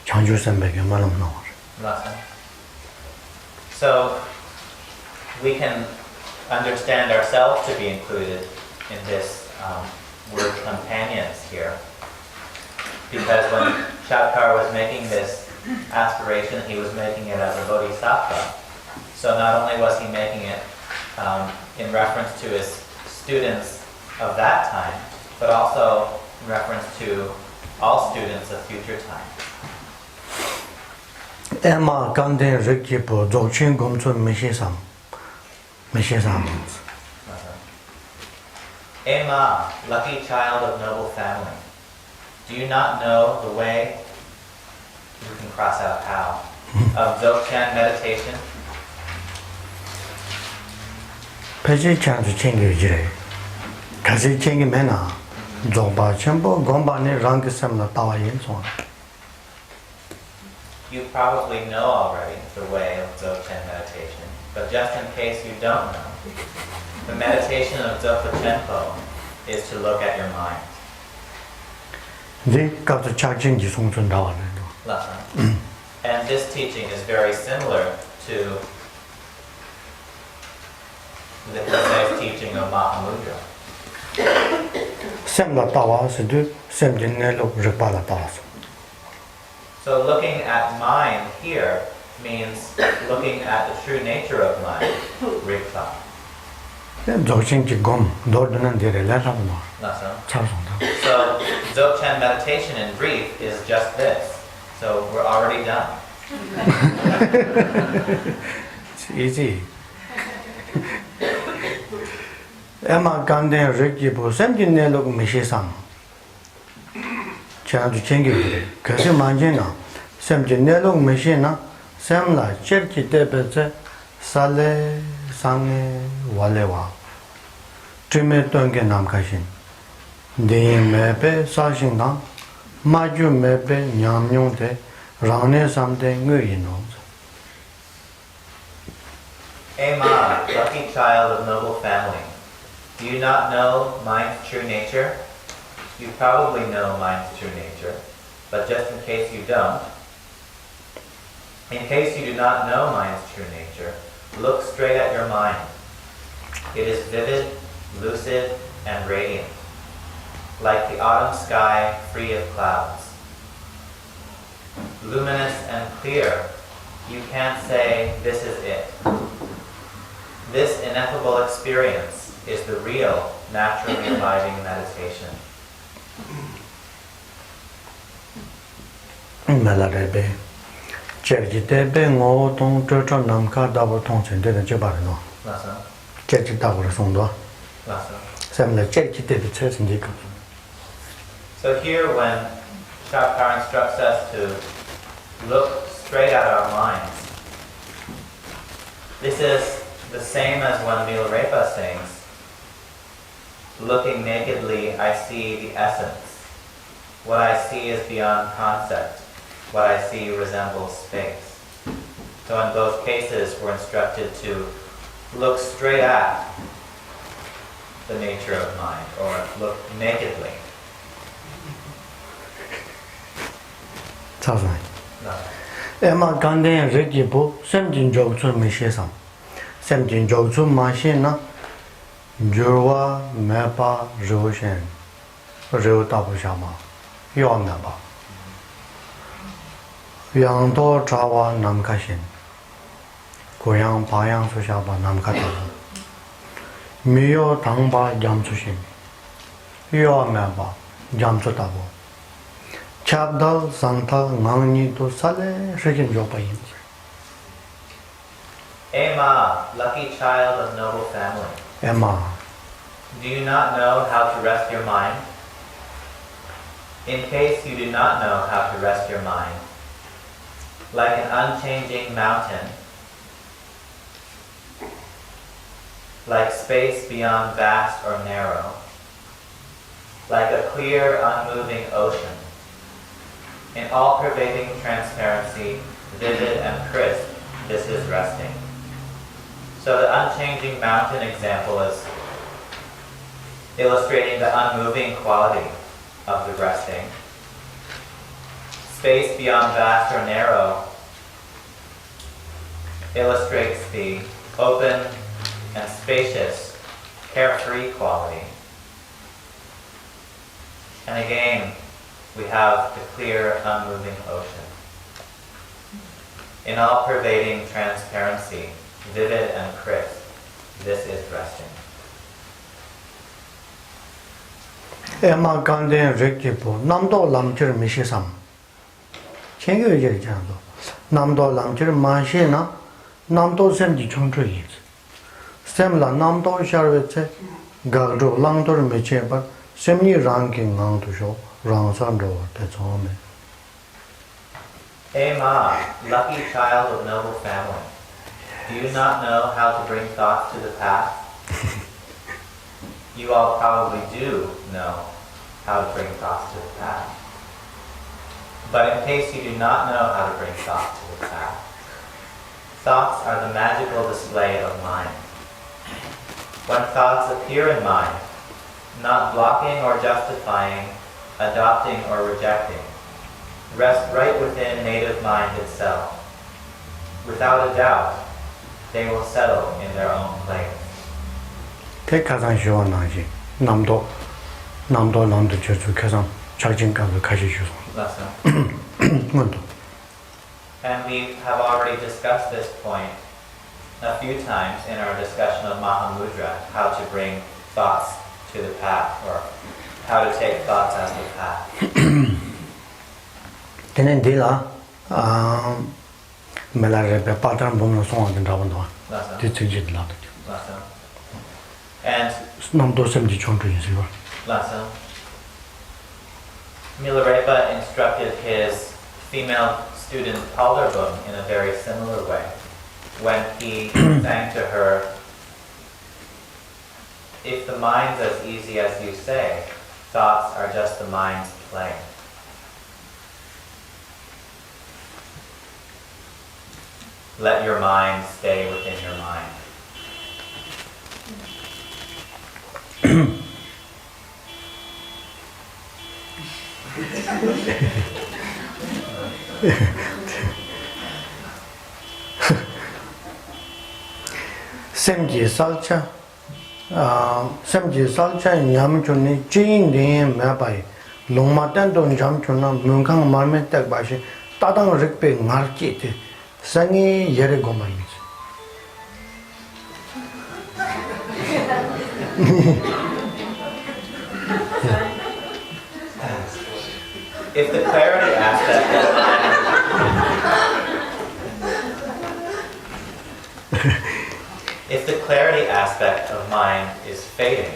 Chanju Sembeke Malam Nawar. So we can understand ourselves to be included in this word companions here. Because when Shabkar was making this aspiration, he was making it as a bodhisattva. So not only was he making it in reference to his students of that time, but also in reference to all students of future time. Emma Gandhi Rikipo, Dzogchen Gomso Meshisam. Emma, lucky child of noble family, do you not know the way, you can cross out how, of Dzogchen meditation? Peji Chanzu Chengi Jire. Kazi Chengi Mena, Dzogba Chenpo, Gomba Ne Rangi Semla Tawa Yin Song. You probably know already the way of Dzogchen meditation, but just in case you don't know, the meditation of Dzogchen Ponlop is to look at your mind. And this teaching is very similar to the concise teaching of Mahamudra. So looking at mind here means looking at the true nature of mind, Rikpa. So Dzogchen meditation in brief is just this. So we're already done. It's easy. Emma Gandhi Rikipo, Semjin Nelok Mishisam. Chandu Chengi, Kasi Manjina, Sam Jinelong Machina, Sam La Cherki Debete, Sale Sange Walewa, Trime Tonge Namkashin, De Mepe Sashinga, Maju Mepe Nyamyonte, Rane Samde Nguyino. Ema, lucky child of noble family, do you not know mind's true nature? You probably know mind's true nature, but just in case you don't, in case you do not know mind's true nature, look straight at your mind. It is vivid, lucid, and radiant, like the autumn sky free of clouds. Luminous and clear, you can't say, this is it. This ineffable experience is the real, naturally abiding meditation. Melarebe, Cherjitebe, Ngotong, Church Namka, Double Tons, and Didn't Jabarino. Lassa, Cherji Double Sondo. lassa. Sam La Cherjitebe, Church and Jacob. So here when Shapar instructs us to look straight at our minds, this is the same as when Milarepa sings, looking nakedly, I see the essence. What I see is beyond concept. What I see resembles space. So in both cases, we're instructed to look straight at the nature of mind, or look nakedly. Tazai. No. Emma Gandhi Rigibo, Semjin Jogchu Mishesam. Semjin Jogchu Mashina, Jurwa, Mepa, Roshan, Rio Tabushama, Yonaba. Yangdo Trawa Namkashin, Goyang Payang Sushaba Namkata, Mio Tangba Jamsushin, Yomaba, Jamsutabo, Chabdal Santa Nangni to Sale, Shikin Jopain. Emma, lucky child of noble family, Emma, do you not know how to rest your mind? In case you do not know how to rest your mind, like an unchanging mountain, like space beyond vast or narrow, like a clear, unmoving ocean, in all-pervading transparency, vivid and crisp, this is resting. So the unchanging mountain example is illustrating the unmoving quality of the resting. Space beyond vast or narrow illustrates the open and spacious, carefree quality. And again, we have the clear, unmoving ocean. In all-pervading transparency, vivid and crisp, this is resting. Emma Gandhi Rigibo, Namdo Lamjir Mishisam. Chengu Jando, Namdo Lamjir Mashina, Namdo Semji Chontree. Semla Namdo Sharvete, Gagdo Langdor Mechepa, Semni ranking on to show, Ransando, that's home. Emma, lucky child of noble family, do you not know how to bring thoughts to the path? You all probably do know how to bring thoughts to the path. But in case you do not know how to bring thoughts to the path, thoughts are the magical display of mind. When thoughts appear in mind, not blocking or justifying, adopting or rejecting, rest right within native mind itself. Without a doubt, they will settle in their own place. Take Kazan Shivanaji, Namdo Namdo Church, Kazan, charging Kazu Kashishu. Lesson. And we have already discussed this point a few times in our discussion of Mahamudra, how to bring thoughts to the path, or how to take thoughts as the path. Then Dila, Melarebe, Patran Bono Song and Davando. Lesson. And Namdo Semji Chontree. lesson. Milarepa instructed his female student Palderbum in a very similar way when he sang to her, "If the mind's as easy as you say, thoughts are just the mind's play." Let your mind stay within your mind. Semji salcha nyam chunni jing ding me bai longma tan don jam chunna mungkang marme tak ba shi tadang rikpe ngar chi te sangi yere goma yin. If the clarity aspect if the clarity aspect of mind is fading,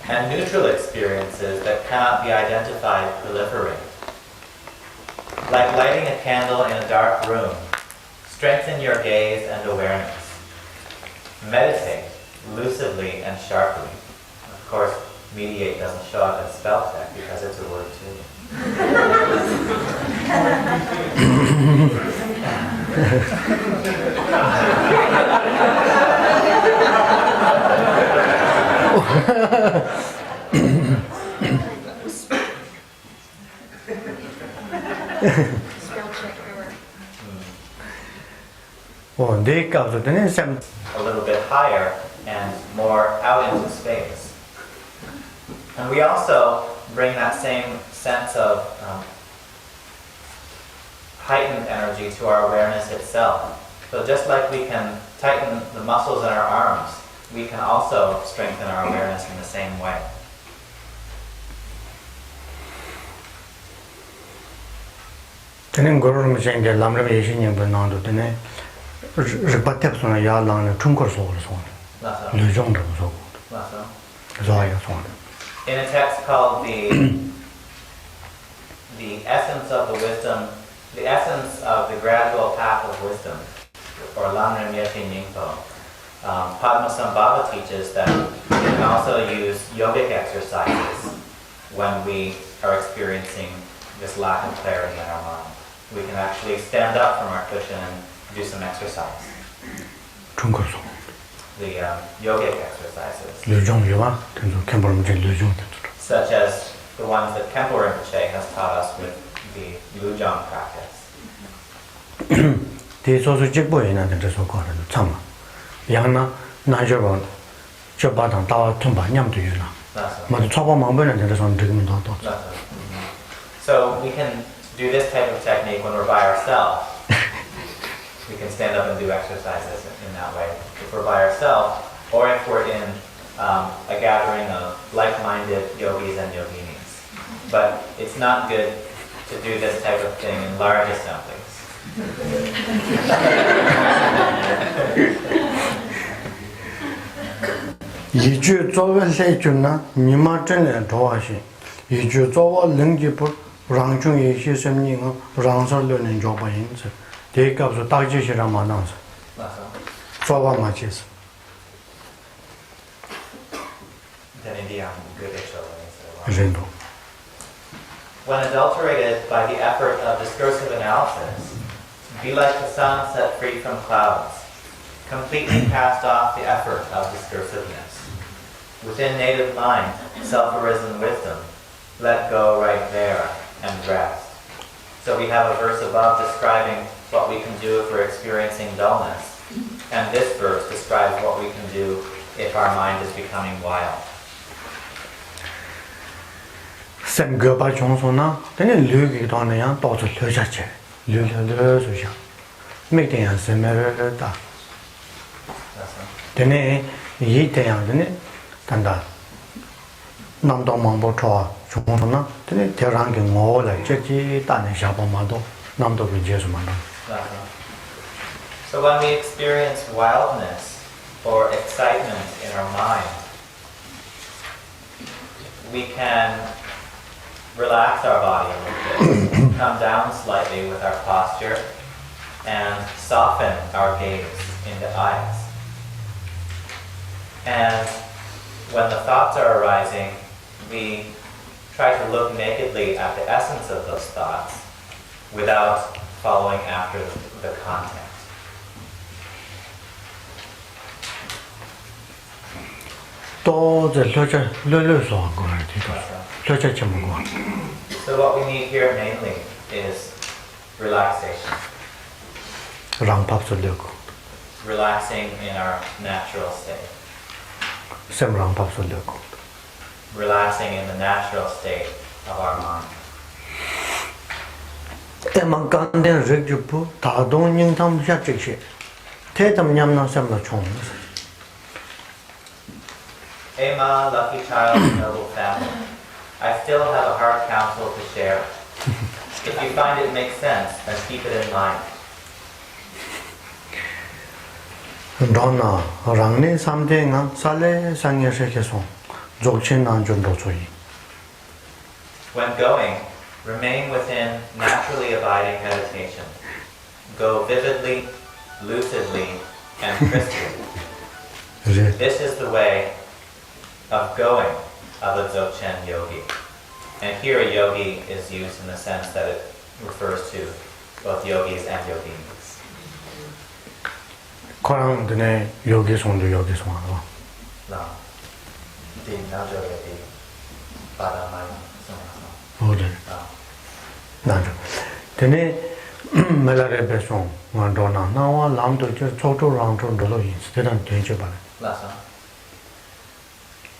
and neutral experiences that cannot be identified proliferate, like lighting a candle in a dark room, strengthen your gaze and awareness. Meditate lucidly and sharply. Of course, mediate doesn't show up in spell check because it's a word too. Oh, they got the a little bit higher and more out into space. And we also bring that same sense of heightened energy to our awareness itself. So just like we can tighten the muscles in our arms, we can also strengthen our awareness in the same way. Tenen guru mchenge lamram yeshin yengpa nando tenen rikpa tepsuna ya langna chungkor sogol sogol lujong dham sogol zaya sogol. In a text called the essence of the wisdom, the essence of the gradual path of wisdom, or Lamrim Yeshe Nyingpo, Padmasambhava teaches that we can also use yogic exercises when we are experiencing this lack of clarity in our mind. We can actually stand up from our cushion and do some exercise. The yogic exercises. Such as the ones that Khenpo Rinpoche has taught us with the Lujong practice. So we can do this type of technique when we're by ourselves. We can stand up and do exercises in that way if we're by ourselves, or if we're in a gathering of like-minded yogis and yoginis. But it's not good to do this type of thing in large assemblies. Yiju zowa lechuna nima zhene zhuwa shi. Yiju zowa lingji pu rangchung yeshi semni nga rangsar lo nen zhuwa yin zi. Dei kapsu takji shira ma nang zi. Zowa ma chi zi. Rinpo. When adulterated by the effort of discursive analysis, be like the sun set free from clouds, completely cast off the effort of discursiveness. Within native mind, self-arisen wisdom, let go right there and rest. So we have a verse above describing what we can do if we're experiencing dullness, and this verse describes what we can do if our mind is becoming wild. Sem goba chongso na, tene lu gi to na yang to su lu cha che. Lu su sha. Me ten yang sem me da. Tene yi ten yang tene tanda nam dong mang bo cho chongso na, tene te rang ge ngo la che ji da ne sha bo ma do, nam do ge je su ma do. So when we experience wildness or excitement in our mind, we can relax our body a little bit, come down slightly with our posture, and soften our gaze in the eyes. And when the thoughts are arising, we try to look nakedly at the essence of those thoughts without following after the content. So what we need here mainly is relaxation. Relaxing in our natural state. Relaxing in the natural state of our mind. Ema, lucky child of noble family, I still have a hard counsel to share. If you find it makes sense, then keep it in mind. When going, remain within naturally abiding meditation. Go vividly, lucidly, and crisply. This is the way of going of a Dzogchen yogi. And here a yogi is used in the sense that it refers to both yogis and yoginis. No. Di na yoga di pada mai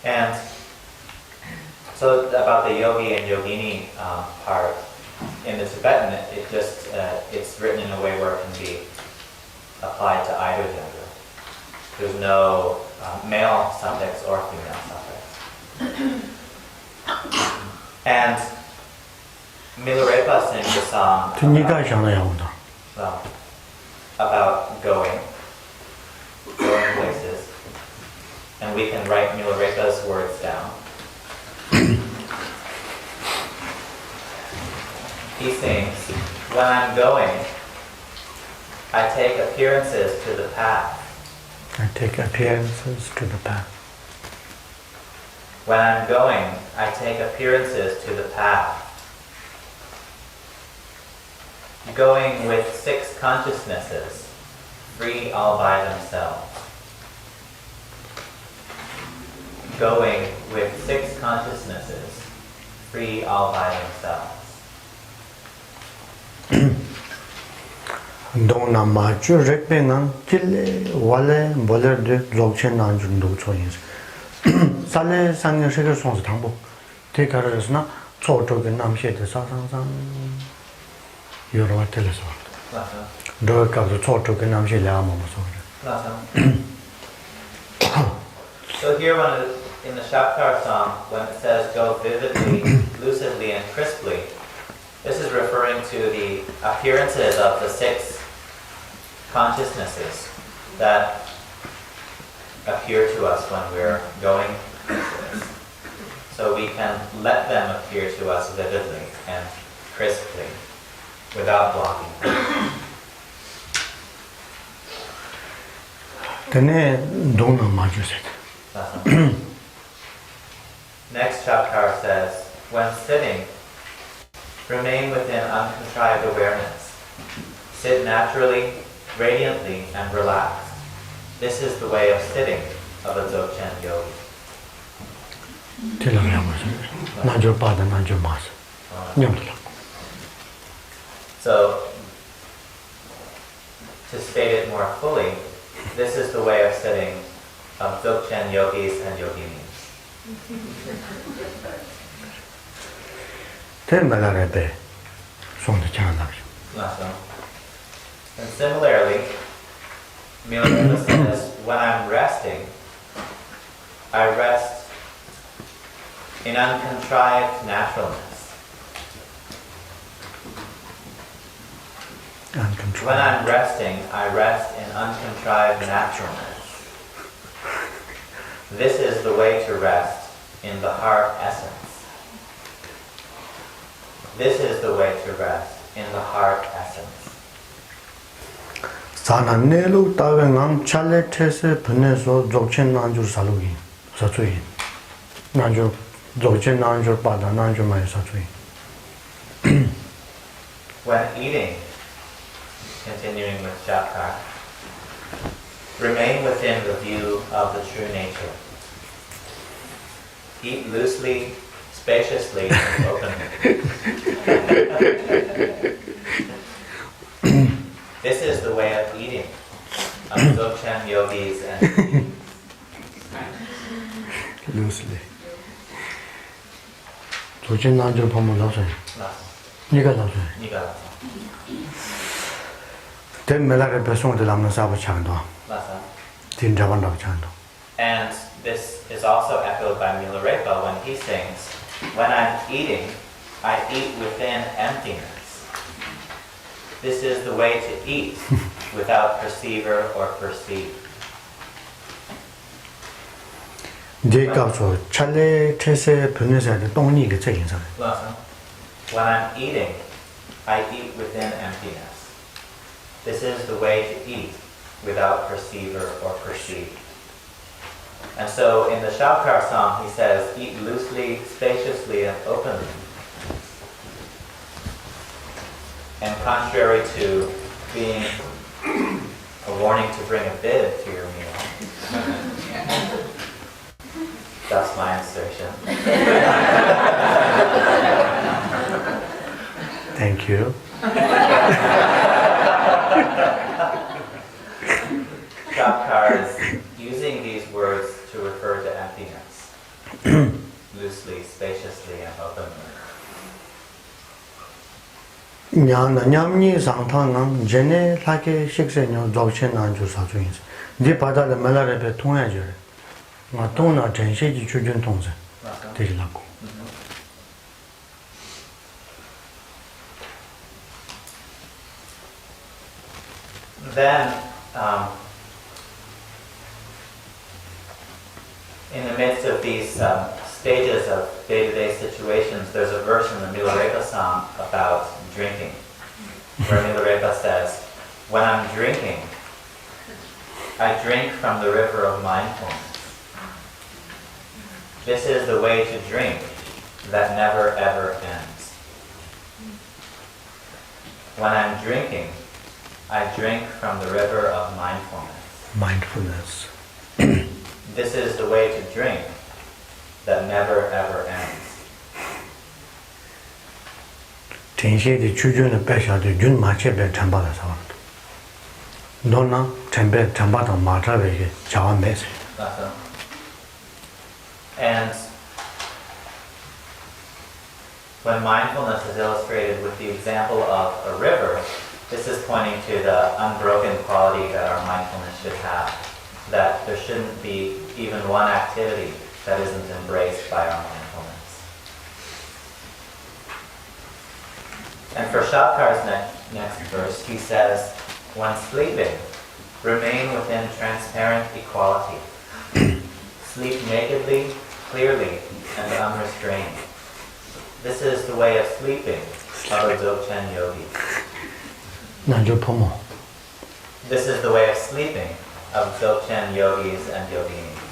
And so about the yogi and yogini part, in the Tibetan, it's written in a way where it can be applied to either gender. There's no male suffix or female suffix. And Milarepa sings a song about going places. And we can write Milarepa's words down. He sings, when I'm going, I take appearances to the path. When I'm going, I take appearances to the path. Going with 6 consciousnesses, free all by themselves. Going with 6 consciousnesses, free all by themselves. Dona machu rekpengan kille wale boler de Dzogchen nanjun do choyins. Sale sangye shege sons tangbo. Te karasna choto ge namshe de sa sang sang. Yorwa teleso. Do ka do choto ge namshe la mo so. So here in the Shapkar song, when it says go vividly, lucidly, and crisply, this is referring to the appearances of the 6 consciousnesses that appear to us when we're going places. So we can let them appear to us vividly and crisply without blocking. Next Shapkar says, when sitting, remain within uncontrived awareness. Sit naturally, radiantly, and relaxed. This is the way of sitting of a Dzogchen yogi. So, to state it more fully, this is the way of sitting of Dzogchen yogis and yoginis. And similarly, Milarepa says, when I'm resting, I rest in uncontrived naturalness. When I'm resting, I rest in uncontrived naturalness. This is the way to rest in the heart essence. This is the way to rest in the heart essence. Sana nelu tawe ngam chale tese pneso Dzogchen nanjur salugi satsui. Nanjur Dzogchen nanjur pada nanjur mai satsui. When eating, continuing with Shapkar, remain within the view of the true nature. Eat loosely, spaciously, and openly. This is the way of eating of Dzogchen yogis and yogis. Loosely. Dzogchen nanjur pomo lausai. Niga lausai. Niga. Ten melare besong de lamna sabu chando. Tin jabanda chando. And this is also echoed by Milarepa when he sings, when I'm eating, I eat within emptiness. This is the way to eat without perceiver or perceive. When I'm eating, I eat within emptiness. This is the way to eat without perceiver or perceive. And so in the Shaukar song he says, eat loosely, spaciously, and openly. And contrary to being a warning to bring a bib to your meal, that's my insertion. Thank you. Shaukar is using these words to refer to emptiness, loosely, spaciously, and openly. Nyamni sangtang jene lake shikse nyo Dzogchen nanjur satsui. Di pada le melare pe tongya jere. Nga tongna jenshe ji chujun tongse. Deji lako. Then, in the midst of these stages of day-to-day situations, there's a verse in the Milarepa song about drinking, where Milarepa says, when I'm drinking, I drink from the river of mindfulness. This is the way to drink that never ever ends. When I'm drinking, I drink from the river of mindfulness. Mindfulness. This is the way to drink that never ever ends. Tenshe di chujun le pesha de jun mache be chamba la sawa. Donna tembe chamba ta mata be chawa mese. And when mindfulness is illustrated with the example of a river, this is pointing to the unbroken quality that our mindfulness should have. That there shouldn't be even one activity that isn't embraced by our mindfulness. And for Shapkar's next verse, he says, when sleeping, remain within transparent equality. Sleep nakedly, clearly, and unrestrained. This is the way of sleeping of a Dzogchen yogi. Nanjur pomo. This is the way of sleeping of Dzogchen yogis and yoginis.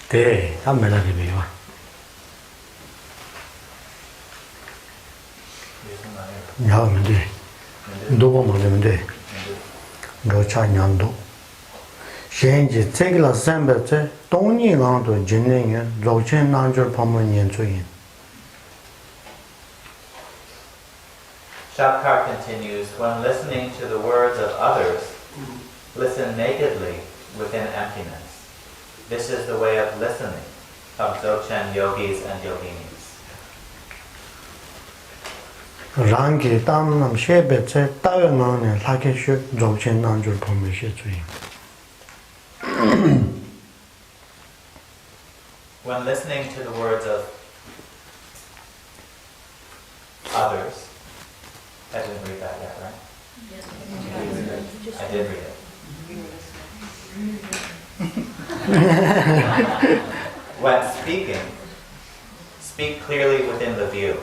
Te, ha melare be wa. Nya mende. Dobo mo le mende. Ro cha nyam do. Shenji tsegla sembe tse tongni gang do jinne yin Dzogchen nanjur pomo nyen zu yin. Shapkar continues, when listening to the words of others, listen nakedly within emptiness. This is the way of listening of Dzogchen yogis and yoginis. Rangi tam nam shebe tse tawe nane lake shu Dzogchen nanjur pomo she zu yin. When listening to the words of others, I didn't read that yet, right? I did read it. When speaking speak clearly within the view.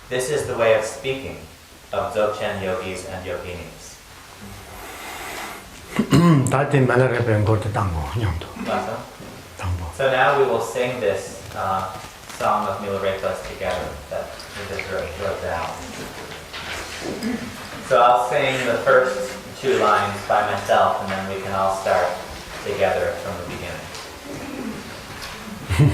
This is the way of speaking of Dzogchen yogis and yoginis. So now we will sing this song of Milarepas together that we just wrote down. So I'll sing the first 2 lines by myself, and then we can all start together from the beginning.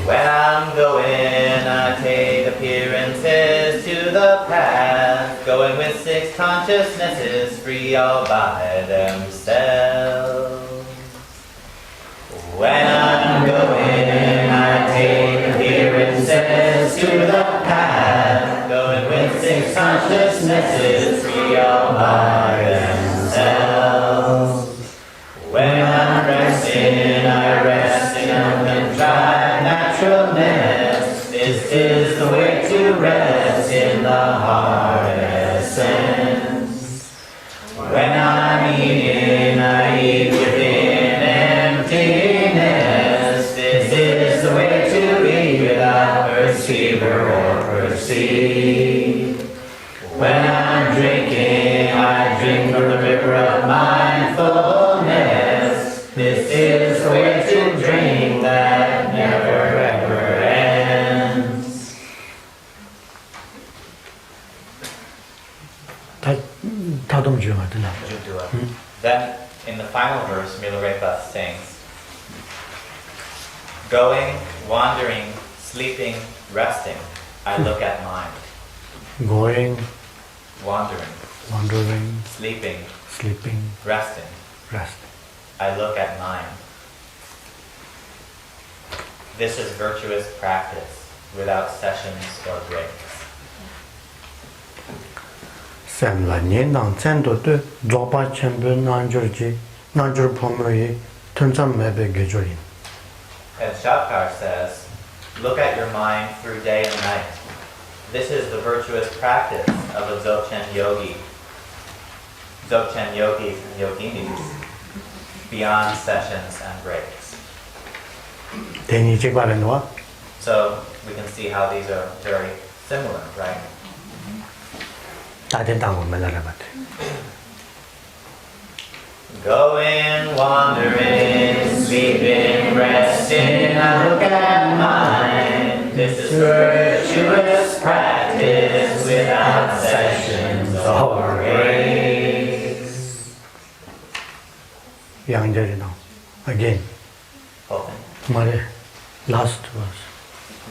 When I'm going, I take appearances to the path, going with 6 consciousnesses, free all by themselves. When I'm going, I take appearances to the path, going with 6 consciousnesses, free all by themselves. When I'm resting, I rest in uncontrived naturalness. This is the way to rest in the heart essence. When I'm eating, I eat within emptiness. This is the way to eat without perceiver or perceive. When I'm drinking, I drink from the river of mindfulness. This is the way to drink that never ever ends. Then, in the final verse, Milarepa sings, going, wandering, sleeping, resting, I look at mind. Going, wandering, sleeping, resting, I look at mind. This is virtuous practice without sessions or breaks. And Shankar says, look at your mind through day and night. This is the virtuous practice of a Dzogchen yogi, Dzogchen yogis and yoginis, beyond sessions and breaks. So we can see how these are very similar, right? Going, wandering, sleeping, resting, I look at mind. This is virtuous practice without sessions or breaks. Again. Open. Last verse.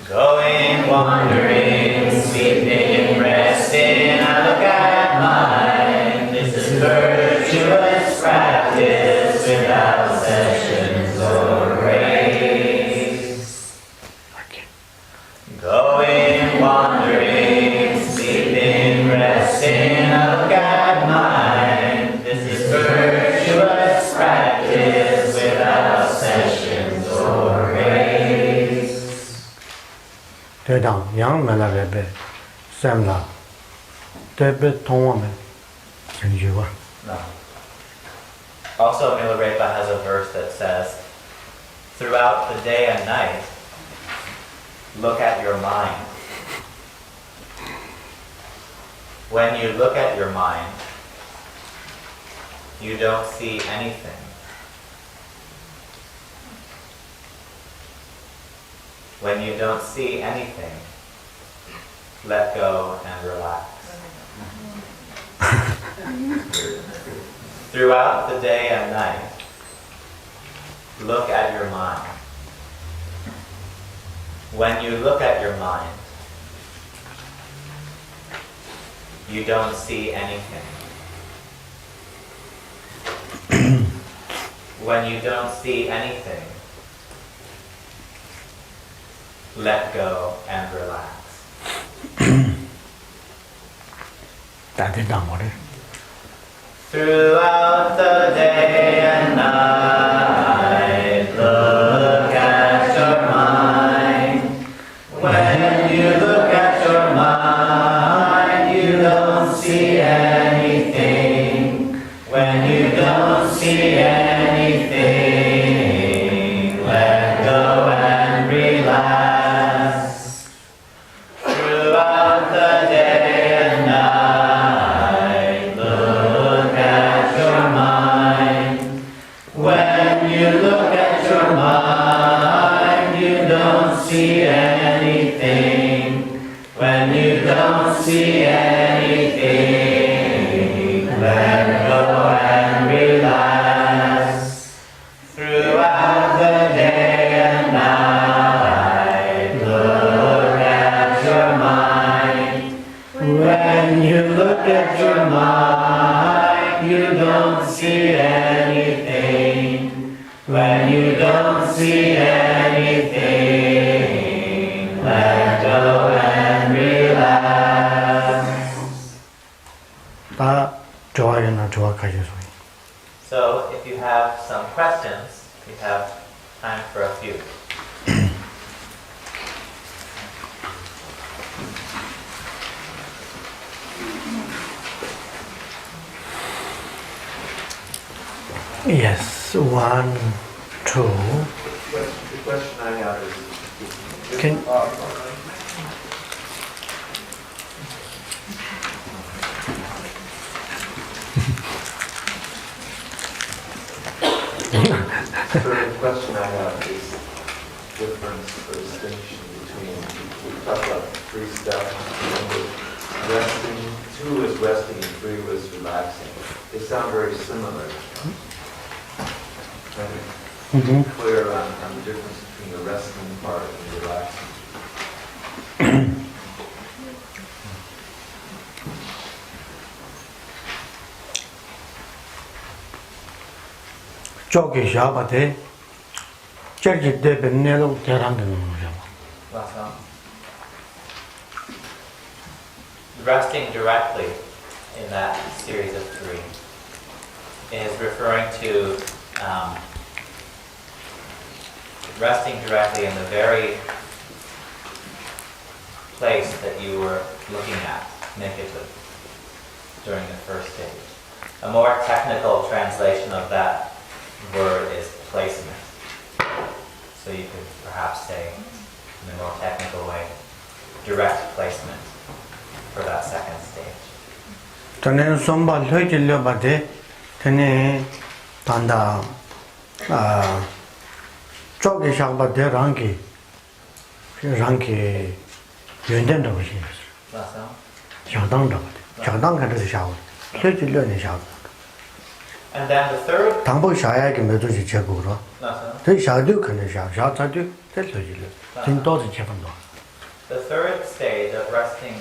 Going, wandering, sleeping, resting, I look at mind. This is virtuous practice without sessions or breaks. Okay. Going, wandering, sleeping, resting, I look at mind. This is virtuous practice without sessions or breaks. 대당 양멜라베베 샘라 대베 통화메 정주와. No. Also, Milarepa has a verse that says, throughout the day and night, look at your mind. When you look at your mind, you don't see anything. When you don't see anything, let go and relax. Throughout the day and night, look at your mind. When you look at your mind, you don't see anything. When you don't see anything, let go and relax. Throughout the day and night, look at your mind. When you look at your mind, you don't see anything. When you don't see anything, let go and relax. When you look at your mind, you don't see anything. When you don't see anything, let go and relax. Throughout the day and night, look at your mind. When you look at your mind, you don't see anything. When you don't see anything, let go and relax. So if you have some questions, we have time for a few. Yes, 1, 2. The question I have is, Can so the question I have is difference or distinction between, we talked about 3 steps, one was resting, 2 was resting, and 3 was relaxing. They sound very similar. Clear on the difference between the resting part and the relaxing. 저기 샤바데 저기 때 benelo terang는 거죠. Resting directly in that series of 3 is referring to resting directly in the very place that you were looking at nakedly during the first stage. A more technical translation of that word is placement. So you could perhaps say, in a more technical way, direct placement for that second stage. 저는 somba höjtil려 바데 테네 단다 저기 샤바데 랑기 연된다고 생겼어요. 맞아요? 장당다고. 장당가도 샤고. höjtil려는 샤고. And then the third, 당보 샤야게 메도지 제고로. 맞아요? 그 샤도 근데 샤차도 됐어요. 진도지 제반도. The third stage of relaxing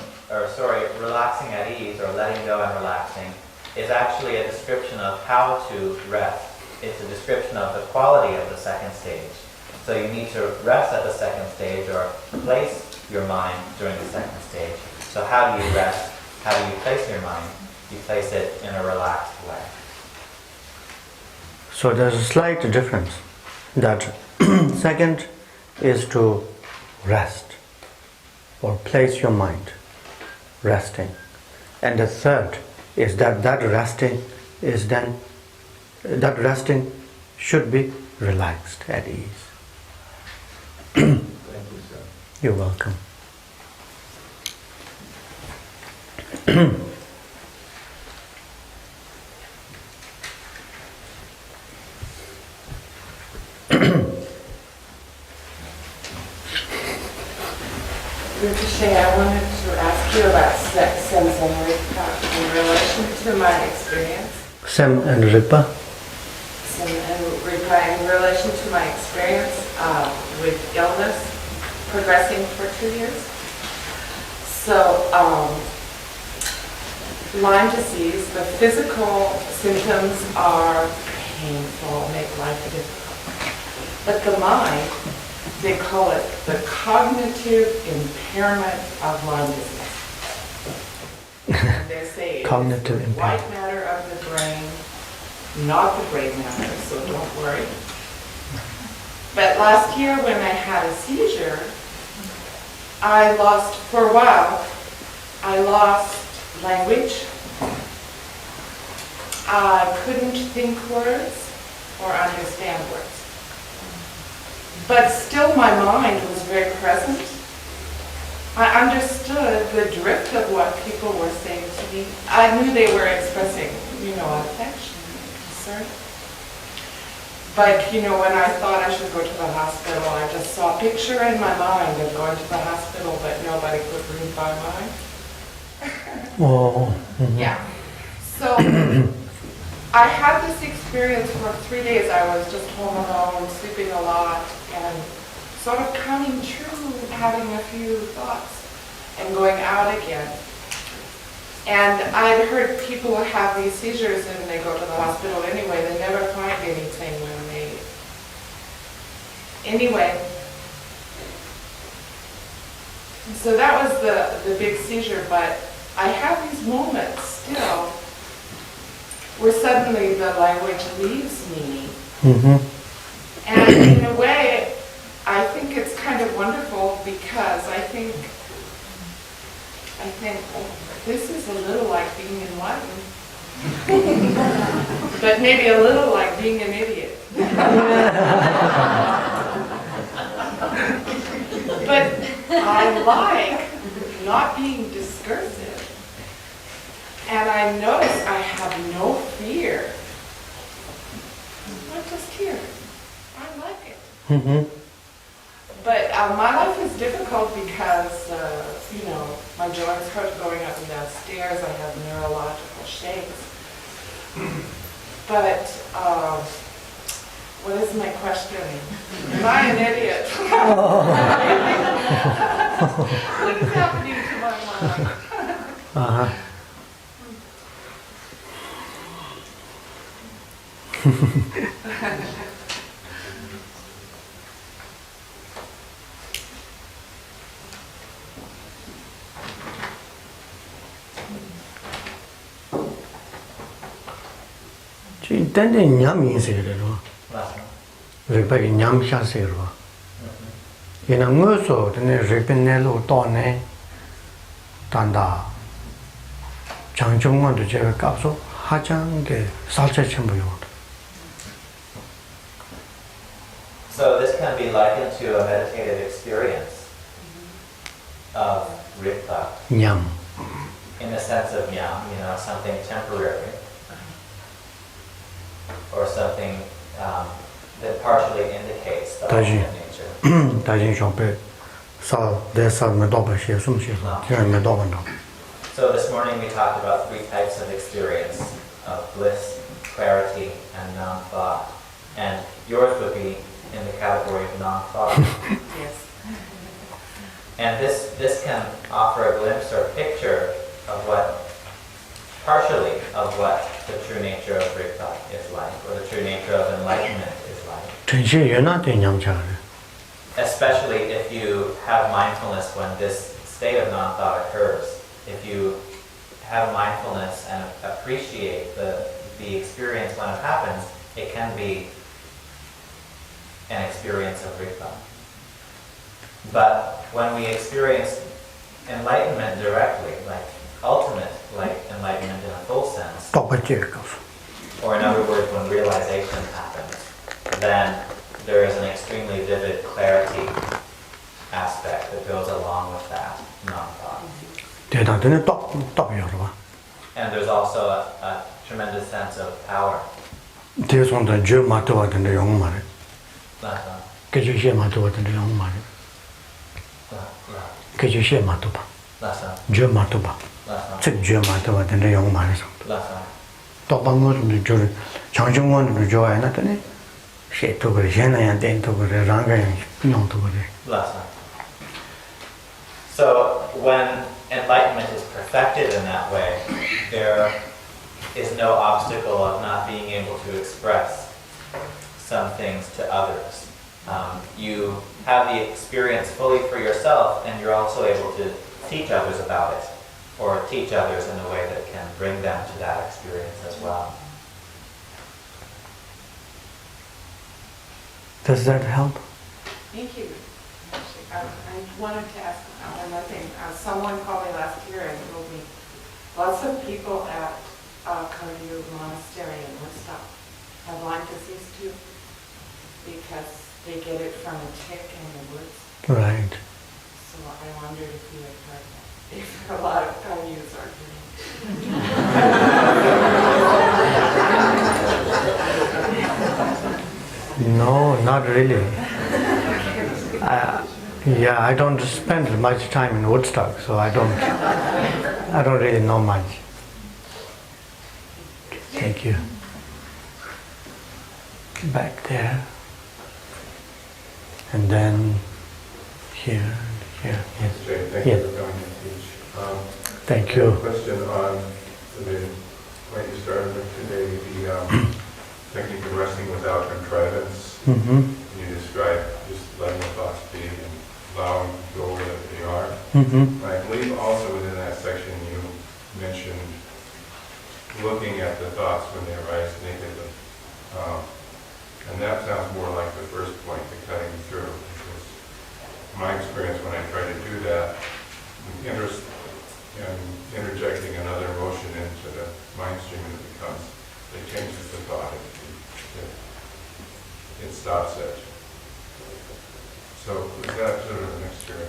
at ease or letting go and relaxing is actually a description of how to rest. It's a description of the quality of the second stage. So you need to rest at the second stage or place your mind during the second stage. So how do you rest? How do you place your mind? You place it in a relaxed way. So there's a slight difference. That second is to rest or place your mind resting, and the third is that resting should be relaxed at ease. Thank you, sir. You're welcome. Rinpoche, I wanted to ask you about Sem and Rigpa in relation to my experience. Sem and Rigpa? Sem and Rigpa in relation to my experience with illness progressing for 2 years. So, Lyme disease, the physical symptoms are painful, make life difficult. But the mind, they call it the cognitive impairment of Lyme disease. And they say Cognitive it's the impairment. white matter of the brain, not the gray matter, so don't worry. But last year when I had a seizure, for a while, I lost language. I couldn't think words or understand words. But still my mind was very present. I understood the drift of what people were saying to me. I knew they were expressing, affection and concern. But, you know, when I thought I should go to the hospital, I just saw a picture in my mind of going to the hospital, but nobody could read my mind. Oh. Yeah. So I had this experience for 3 days. I was just home alone, sleeping a lot, and sort of coming true, having a few thoughts, and going out again. And I'd heard people have these seizures and they go to the hospital anyway. They never find anything when they... Anyway. So that was the big seizure, but I have these moments still where suddenly the language leaves me. And in a way, I think it's kind of wonderful because I think, oh, this is a little like being enlightened, but maybe a little like being an idiot. But I like not being discursive, and I notice I have no fear. I'm just here. I like it. But my life is difficult because, you know, my joints hurt going up and down stairs. I have neurological shakes. But what is my question? Am I an idiot? What is happening to my mind? 真正냠 인세로 맞아. 레바기 냠샤세로 얘는 뭐서 근데 레벤넬로 또네 단다 장정원도 제가 값서 하장게 살짝 전부요. So this can be likened to a meditative experience of rikpa, 냠 in the sense of nyam, you know, something temporary, or something that partially indicates the ultimate nature. 다진 쇼페 사 대사 메도바 셰숨시 제가 메도바 나. So this morning we talked about 3 types of experience, of bliss, clarity, and non-thought. And yours would be in the category of non-thought. Yes. And this can offer a glimpse or picture of partially of what the true nature of rikpa is like, or the true nature of enlightenment is like. 전시 연한테 냠차래. Especially if you have mindfulness when this state of non-thought occurs. If you have mindfulness and appreciate the experience when it happens, it can be an experience of rikpa. But when we experience enlightenment directly, like ultimate like enlightenment in a full sense, or in other words, when realization happens, then there is an extremely vivid clarity aspect that goes along with that non-thought. And there's also a tremendous sense of power. So when enlightenment is perfected in that way, there is no obstacle of not being able to express some things to others. You have the experience fully for yourself, and you're also able to teach others about it, or teach others in a way that can bring them to that experience as well. Does that help? Thank you. I wanted to ask one more thing. Someone called me last year and told me lots of people at Dzogchen Monastery in Woodstock have Lyme disease too, because they get it from a tick in the woods. Right. So I wondered if you had heard that. If a lot of Kanyus are doing No, not really. Yeah, I don't spend much time in Woodstock, so I don't really know much. Thank you. Back there. And then here, and here. Yes. Jay, thank Yes. you for coming to teach. Thank I have you. a question on the point you started with today, the technique of resting without contrivance. Mm-hmm. You described just letting the thoughts be and allowing go that they are. Mm-hmm. I believe also within that section you mentioned looking at the thoughts when they arise nakedly. And that sounds more like the first point, the cutting through. Because my experience when I try to do that, interjecting another emotion into the mind stream, and it changes the thought. It stops it. So is that sort of a mixture?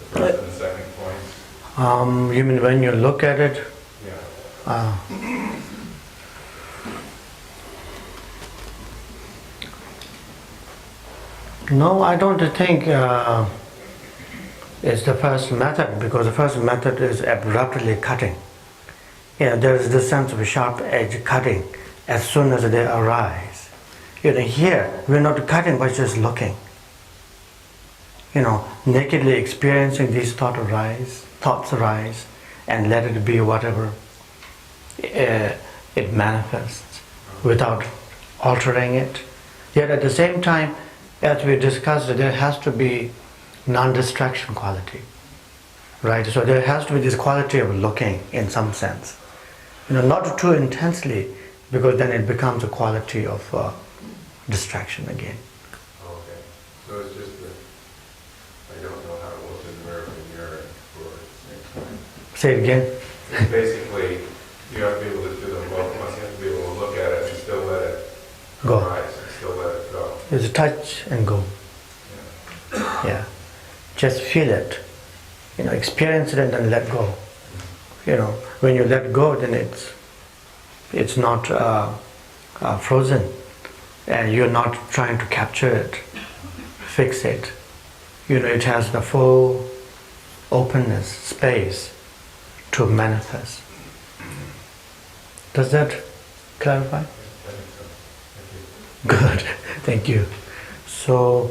The first and the second points? You mean when you look at it? Yeah. No, I don't think it's the first method, because the first method is abruptly cutting. Yeah, there is this sense of a sharp edge cutting as soon as they arise. Here we're not cutting, but just looking. Nakedly experiencing these thoughts arise, and let it be whatever it manifests without altering it. Yet at the same time, as we discussed, there has to be non-distraction quality, right? So there has to be this quality of looking in some sense. Not too intensely, because then it becomes a quality of distraction again. Okay. So it's just that I don't know how to look in the mirror when you're for the same time. Say it again. It's basically, you have to be able to do them both. You have to be able to look at it and still let it Go. arise and still let it go. It's a touch and go. Yeah. Yeah. Just feel it. Experience it and then let go. When you let go, then it's not frozen, and you're not trying to capture it, fix it. It has the full openness, space to manifest. Does that clarify? I think so. Thank you. Good, thank you. So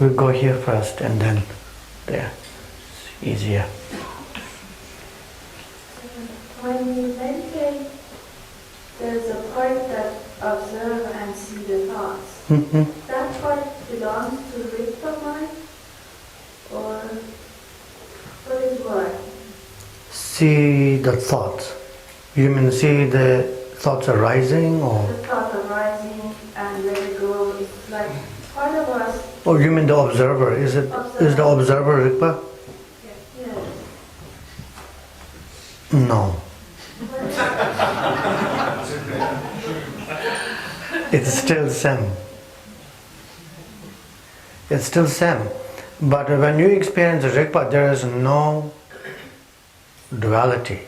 we'll go here first and then there. It's easier. When you meditate, there's a part that observe and see the thoughts. Mm-hmm. That part belongs to Rigpa mind, or what is what? See the thoughts. You mean see the thoughts arising, or? The thought arising and let it go. It's like part of us. Oh, you mean the observer? Is the observer Rigpa? Yes. No. It's still Sam. It's still Sam. But when you experience Rigpa, there is no duality.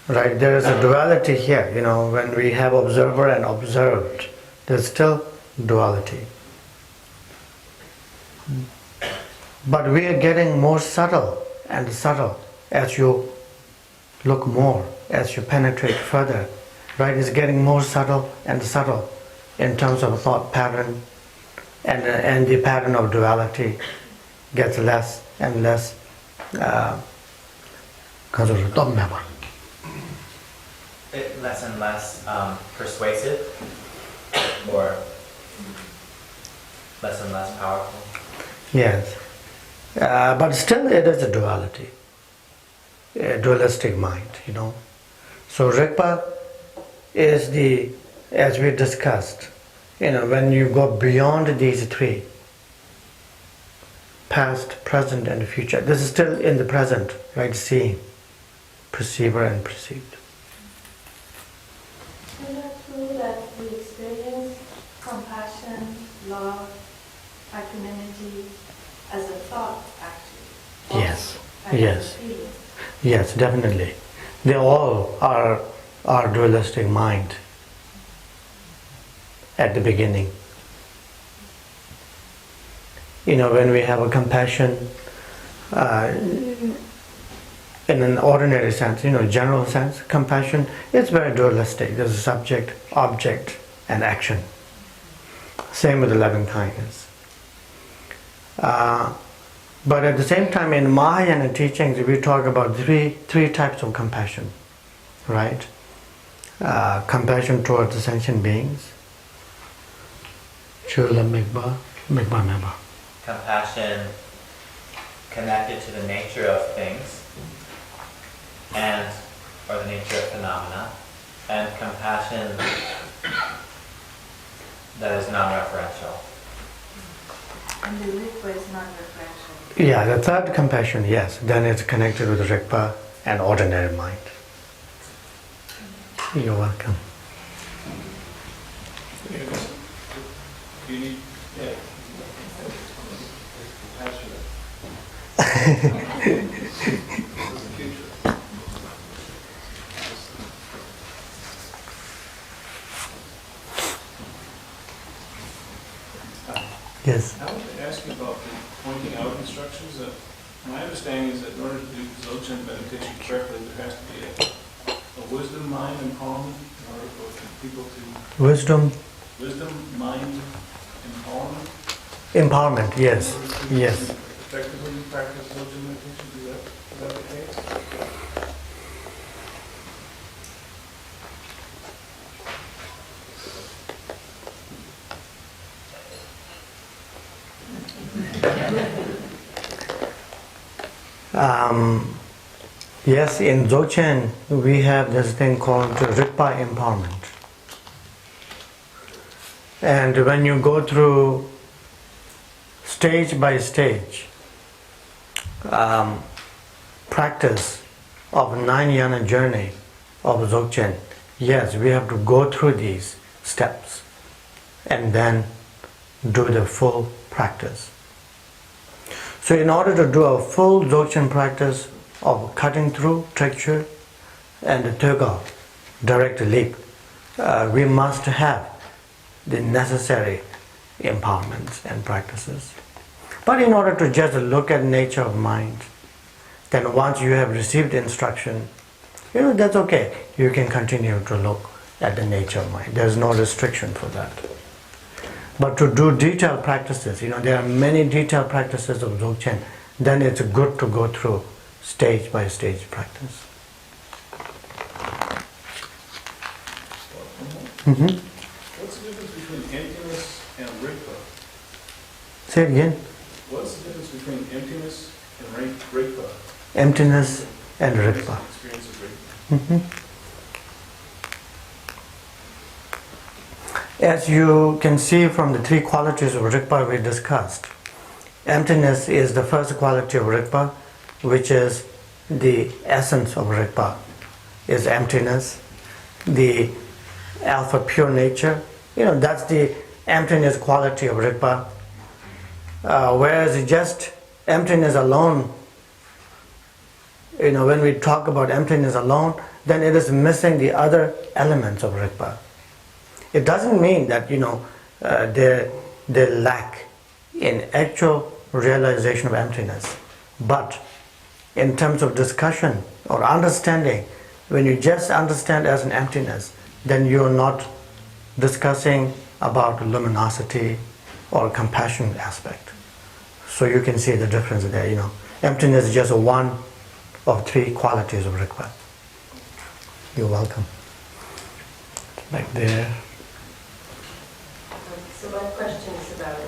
Right? There is a duality here. When we have observer and observed, there's still duality. But we are getting more subtle and subtle as you look more, as you penetrate further. Right? It's getting more subtle and subtle in terms of thought pattern, and the pattern of duality gets less and less Less and less persuasive, or less and less powerful. Yes. But still it is a duality, a dualistic mind, So Rigpa is as we discussed, when you go beyond these three, past, present and future. This is still in the present, right? Seeing, perceiver and perceived. Is that true that we experience compassion, love, equanimity as a thought, actually? Yes. And Yes. as a feeling? Yes, definitely. They all are dualistic mind. at the beginning. When we have a compassion, in an ordinary sense, general sense, compassion is very dualistic. There's a subject, object, and action. Same with the loving kindness. But at the same time, in Mahayana teachings, we talk about three types of compassion, right? Compassion towards the sentient beings. Chula Mikba, Mikba Meba. Compassion connected to the nature of things or the nature of phenomena, and compassion that is non-referential. And the Rigpa is not referential. Yeah, the third compassion, yes, then it's connected with Rigpa and ordinary mind. You're welcome. You need, Yes. I want to ask you about the pointing out instructions. My understanding is that in order to do Dzogchen meditation correctly, there has to be a wisdom, mind, empowerment in order for people to... Wisdom, mind, empowerment. empowerment, yes, yes. Effectively practice Dzogchen meditation, is that the case? Yes, in Dzogchen we have this thing called Rigpa empowerment. And when you go through stage by stage practice of 9-yana journey of Dzogchen, yes, we have to go through these steps and then do the full practice. So in order to do a full Dzogchen practice of cutting through, texture, and the Tögal, direct leap, we must have the necessary empowerments and practices. But in order to just look at nature of mind, then once you have received instruction, that's okay. You can continue to look at the nature of mind. There's no restriction for that. But to do detailed practices, there are many detailed practices of Dzogchen, then it's good to go through stage by stage practice. What's the difference between emptiness and Rigpa? Say it again. What's the difference between emptiness and Rigpa? Emptiness and Rigpa. Experience of Rigpa. As you can see from the three qualities of Rigpa we discussed, emptiness is the first quality of Rigpa, which is the essence of Rigpa, is emptiness. The alpha pure nature, that's the emptiness quality of Rigpa. Whereas just emptiness alone, when we talk about emptiness alone, then it is missing the other elements of Rigpa. It doesn't mean that they lack in actual realization of emptiness, but in terms of discussion or understanding, when you just understand as an emptiness, then you're not discussing about luminosity or compassion aspect. So you can see the difference there. Emptiness is just one of three qualities of Rigpa. You're welcome. Back there. So my question is about the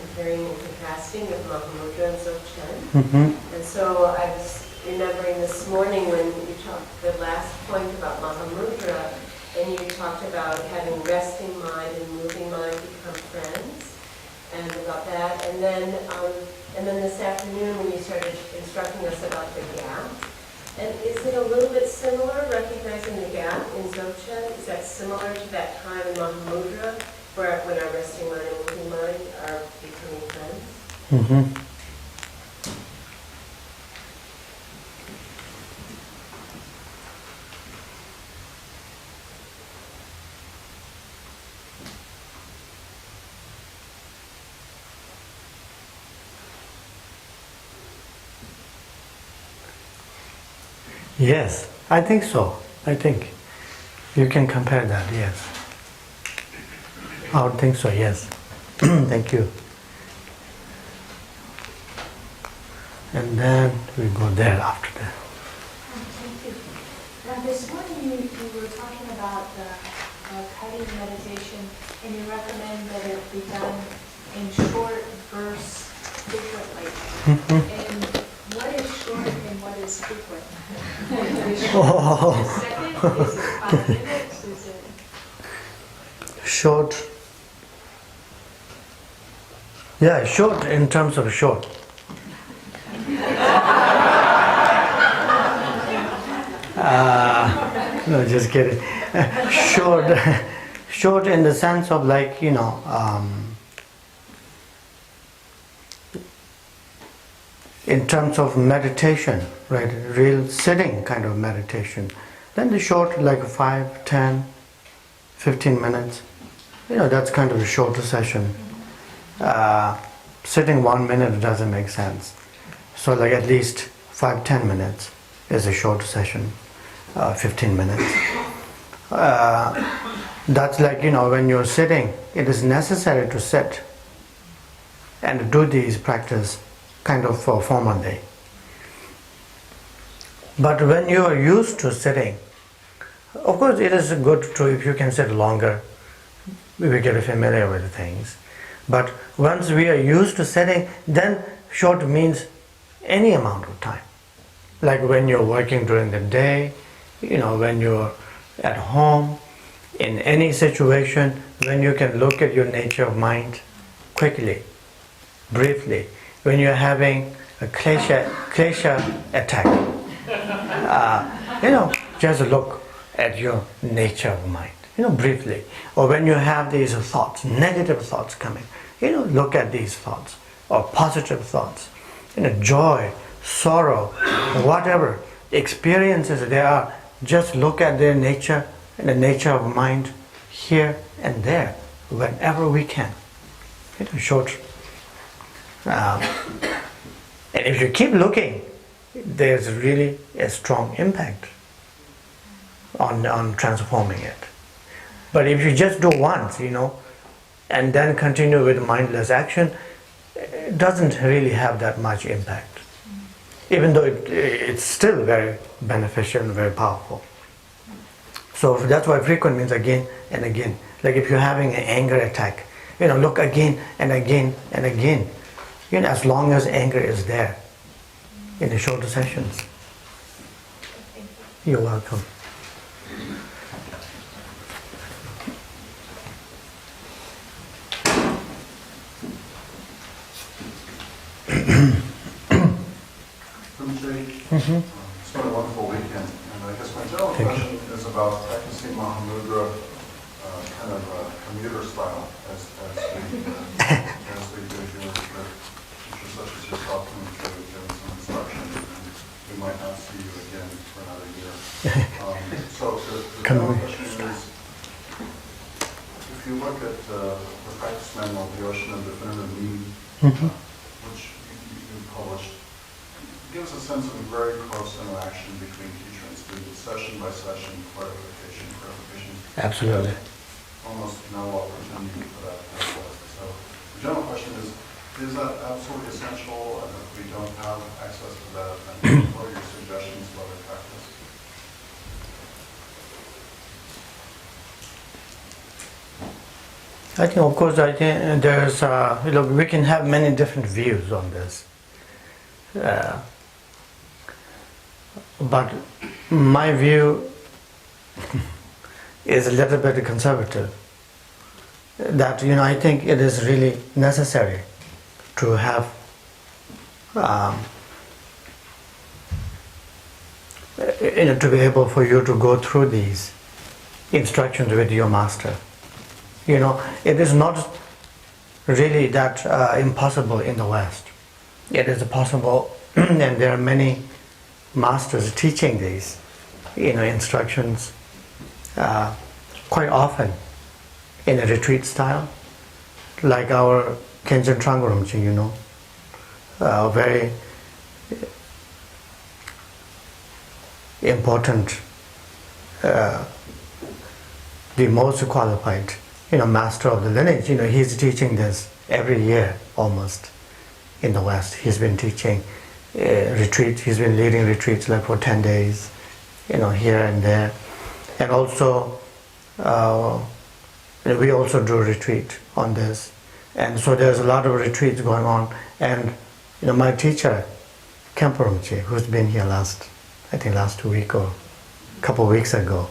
comparing and contrasting of Mahamudra and Dzogchen. And so I was remembering this morning when you talked the last point about Mahamudra, and you talked about having resting mind and moving mind become friends, and about that. And then this afternoon when you started instructing us about the gap, and is it a little bit similar, recognizing the gap in Dzogchen? Is that similar to that time in Mahamudra, where when our resting mind and moving mind are becoming friends? Yes, I think so. I think you can compare that, yes. I would think so, yes. Thank you. And then we go there after that. Thank you. Now this morning you were talking about the cutting meditation, and you recommend that it be done in short bursts frequently. And what is short and what is frequent? Is it Oh. a second? Is it 5 minutes? Is it? Short. Yeah, short in terms of short. No, just kidding. Short, short in the sense of like, in terms of meditation, right? Real sitting kind of meditation. Then the short, like 5, 10, 15 minutes. That's kind of a shorter session. Sitting 1 minute doesn't make sense. So like at least 5-10 minutes is a short session, 15 minutes. That's like, when you're sitting, it is necessary to sit and do these practice kind of formally. But when you are used to sitting, of course it is good to, if you can sit longer, we get familiar with things. But once we are used to sitting, then short means any amount of time. Like when you're working during the day, when you're at home, in any situation, when you can look at your nature of mind quickly, briefly, when you're having a klesha attack, just look at your nature of mind, briefly. Or when you have these thoughts, negative thoughts coming, look at these thoughts, or positive thoughts, joy, sorrow, whatever experiences there are, just look at their nature and the nature of mind here and there, whenever we can. Short. And if you keep looking, there's really a strong impact on transforming it. But if you just do once, and then continue with mindless action, it doesn't really have that much impact. Even though it's still very beneficial and very powerful. So that's why frequent means again and again. Like if you're having an anger attack, look again and again and again. As long as anger is there in the shorter sessions. You're welcome. It's been a wonderful weekend, and I guess my general question is about practicing Mahamudra kind of commuter style, as we do here with teachers such as yourself coming through, giving some instruction, and we might not see you again for another year. So the general question is, if you look at the practice manual, The Ocean of Definitive Meaning, which you published, gives a sense of a very close interaction between teacher and student, session by session, clarification. Absolutely. Almost no opportunity for that as well. So the general question is that absolutely essential? And if we don't have access to that, then what are your suggestions for other practice? I think, of course, there's, we can have many different views on this. But my view is a little bit conservative. That, I think it is really necessary to have to be able for you to go through these instructions with your master. It is not really that impossible in the West. It is possible, and there are many masters teaching these, instructions quite often in a retreat style, like our Khenchen Trangurumchi, important, the most qualified, master of the lineage. He's teaching this every year almost in the West. He's been teaching retreats. He's been leading retreats like for 10 days, here and there. And also, we also do a retreat on this. And so there's a lot of retreats going on. And my teacher, Khenpo Rinpoche, who's been here last 2 weeks or a couple of weeks ago,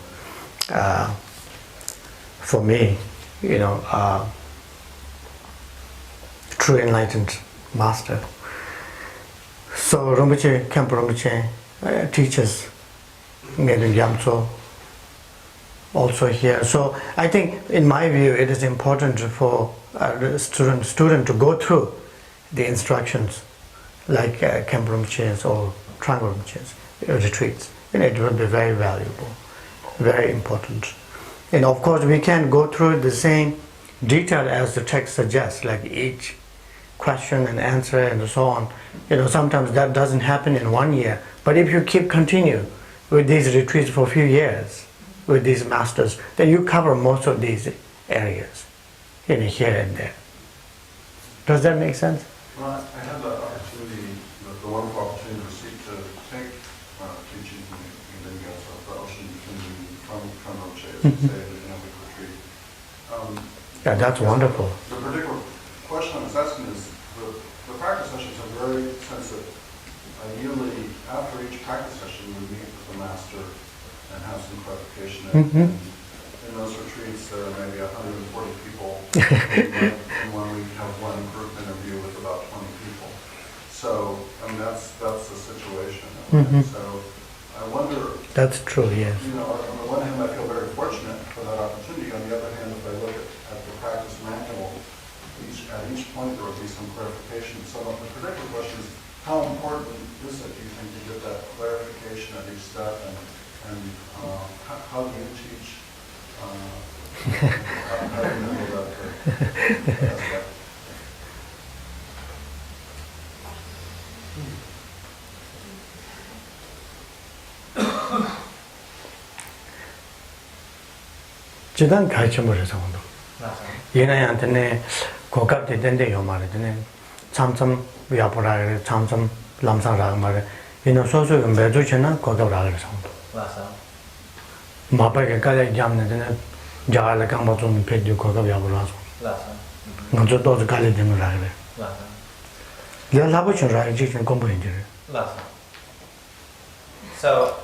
for me, true enlightened master. So Rinpoche, Khenpo Rinpoche teaches Ngedun Gyamtso also here. So I think, in my view, it is important for a student to go through the instructions like Khenpo Rinpoche's or Trungpa Rinpoche's retreats. It will be very valuable, very important. And of course, we can go through the same detail as the text suggests, like each question and answer and so on. Sometimes that doesn't happen in 1 year. But if you continue with these retreats for a few years, with these masters, then you cover most of these areas, here and there. Does that make sense? Well, I had the opportunity, the wonderful opportunity to take teaching in the ocean from Rinpoche, as you say, in a week retreat. Yeah, that's wonderful. The particular question I was asking is, the practice sessions are very sensitive. Ideally, after each practice session, we meet with the master and have some clarification. And in those retreats, there are maybe 140 people. And when we have one group interview with about 20 people. So, that's the situation. So, I wonder... That's true, yes. On the one hand, I feel very fortunate for that opportunity. On the other hand, if I look at the practice manual, at each point there will be some clarification. So the particular question is, how important is it, do you think, to get that clarification at each step, and how do you teach? How do you handle that aspect? 지단 가르쳐버려서 오늘. 얘네한테는 고갑대 된대 요 말이네. 참참 위아보라 그래. 참참 람상라 말에. 얘는 소소가 매주 전에 고갑라 그래서. 맞아. 마빠게 가야 잡는데 자갈 강바 좀 패지 고갑 야보라서. 맞아. 먼저 또 가야 되는 라 그래. 맞아. 내가 라보ችን 라이지 좀 공부해줘. 맞아. So,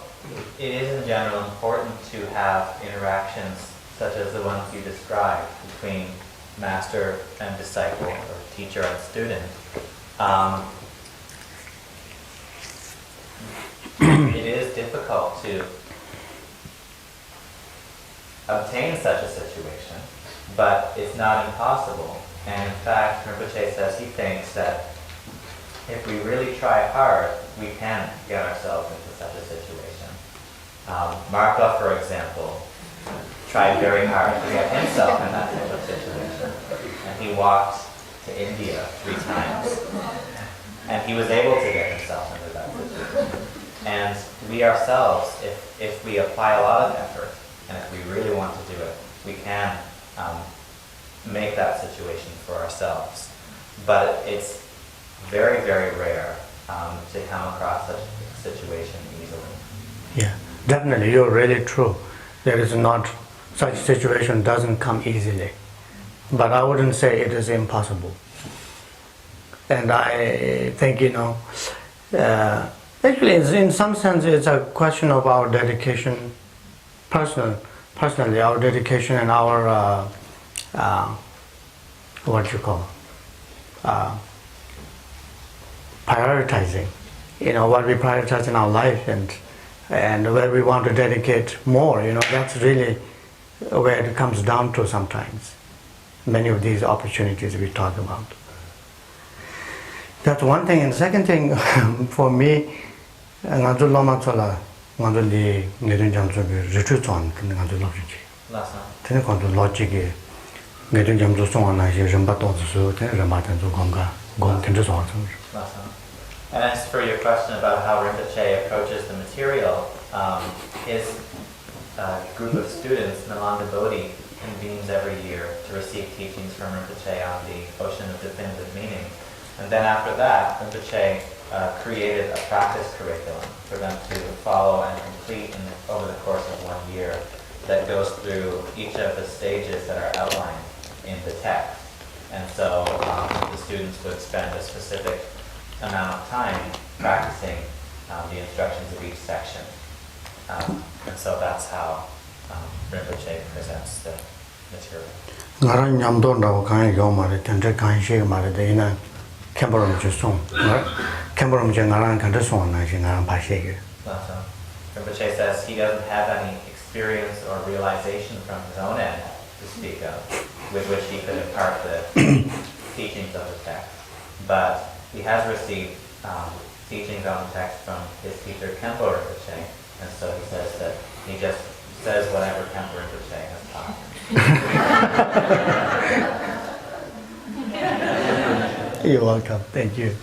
it is in general important to have interactions such as the ones you described between master and disciple, or teacher and student. It is difficult to obtain such a situation, but it's not impossible. And in fact, Rinpoche says he thinks that if we really try hard, we can get ourselves into such a situation. Marpa, for example, tried very hard to get himself in that type of situation. And he walked to India 3 times. And he was able to get himself into that situation. And we ourselves, if we apply a lot of effort, and if we really want to do it, we can make that situation for ourselves. But it's very, very rare to come across such a situation easily. Yeah, definitely, you're really true. There is not, such situation doesn't come easily. But I wouldn't say it is impossible. And I think, actually in some sense it's a question of our dedication, personally our dedication and our, prioritizing, what we prioritize in our life and where we want to dedicate more, that's really where it comes down to sometimes. Many of these opportunities we talk about. That's one thing. And the second thing for me, retreat And as for your question about how Rinpoche approaches the material, his group of students, Nalandabodhi, convenes every year to receive teachings from Rinpoche on the Ocean of Definitive Meaning. And then after that, Rinpoche created a practice curriculum for them to follow and complete over the course of 1 year that goes through each of the stages that are outlined in the text. And so the students would spend a specific amount of time practicing the instructions of each section. And so that's how Rinpoche presents the material. Ngaran nyamdo ndaw kan yo mare tendre kan she mare de ina kemborom ju song. Kemborom je ngaran kan de song na je ngaran ba she ge. Rinpoche says he doesn't have any experience or realization from his own end to speak of, with which he could impart the teachings of the text. But he has received teachings on the text from his teacher Khenpo Rinpoche, and so he says that he just says whatever Khenpo Rinpoche has taught him. You're welcome. Thank you.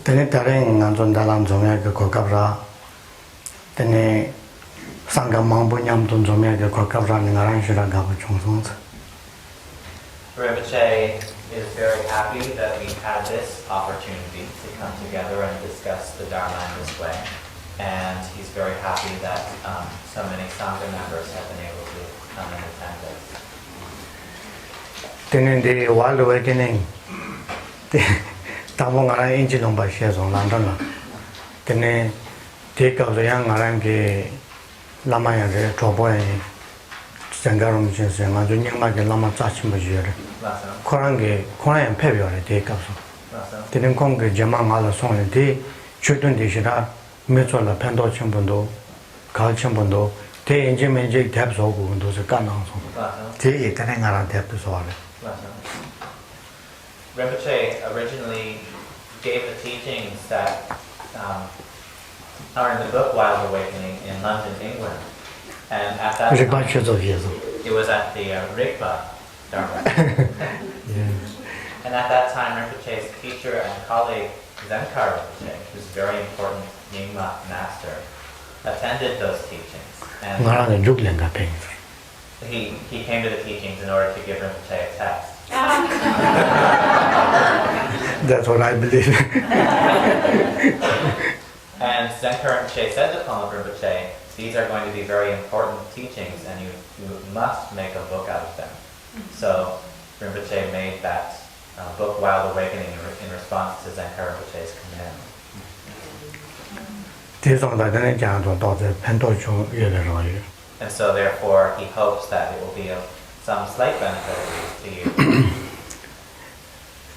Tene tareng nganjon dalam zomya ke kokabra. Tene sangam mambu nyam tun zomya ke kokabra ngaran shira gabu chongsong. Rinpoche is very happy that we had this opportunity to come together and discuss the Dharma in this way. And he's very happy that so many Sangha members have been able to come and attend this. Tene the World Awakening. Tamo ngaran inchi lomba shezong landana. Tene te kauzo yang ngaran ke lama ya re chobo ya sengarom chense nganjo nyingma ke lama tsachimba juyere. Korang yang pebyo re te kauzo. Tene kong ke jema ngala song te chutun de shira mecho la pendo chenpondo kal chenpondo te inchi menje tep sogu ndo se kanang song. Te tene ngaran tep so re. Rinpoche originally gave the teachings that are in the book Wild Awakening in London, England. And at that time, it was at the Rigpa Dharma. And at that time, Rinpoche's teacher and colleague, Zenkar Rinpoche, who's a very important Nyingma master, attended those teachings. And he came to the teachings in order to give Rinpoche a test. That's what I believe. And Zenkar Rinpoche said to Ponlop Rinpoche, these are going to be very important teachings and you must make a book out of them. So Rinpoche made that book Wild Awakening in response to Zenkar Rinpoche's command. And so therefore he hopes that it will be of some slight benefit to you.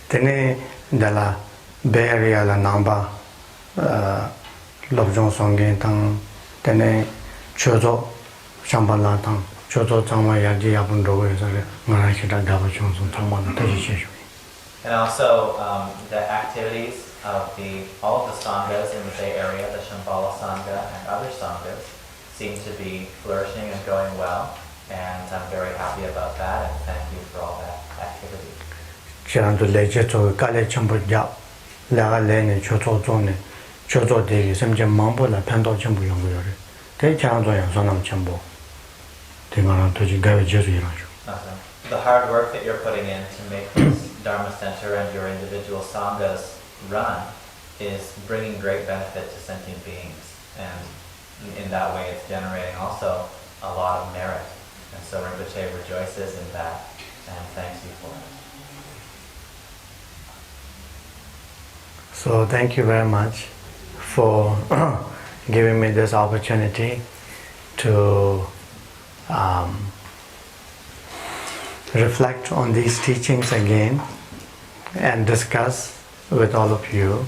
Tene dalla Bay Area la namba lobjong songgen tang tene chozo shambala tang chozo changwa yaji yapun rogo yasare ngara shira gaba chongson tangwa na tashi sheshu. And also the activities of all of the sanghas in the Bay Area, the Shambhala Sangha and other sanghas, seem to be flourishing and going well. And I'm very happy about that and thank you for all that activity. Chirandu leche to kale chambu jap laga lene chozo zone chozo degi semje mambo la pendo chambu yongu yore. Te chirandu yang sonam chambu. Te ngana toji gawe jesu yiranshu. The hard work that you're putting in to make this Dharma Center and your individual sanghas run is bringing great benefit to sentient beings. And in that way it's generating also a lot of merit. And so Rinpoche rejoices in that and thanks you for it. So thank you very much for giving me this opportunity to reflect on these teachings again and discuss with all of you.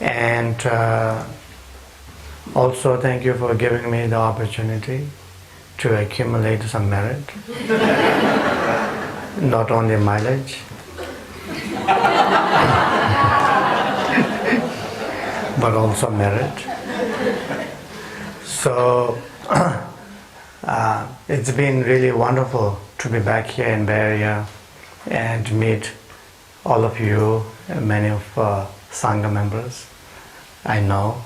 And also thank you for giving me the opportunity to accumulate some merit, not only mileage, but also merit. So It's been really wonderful to be back here in Bay Area and meet all of you, many of Sangha members I know.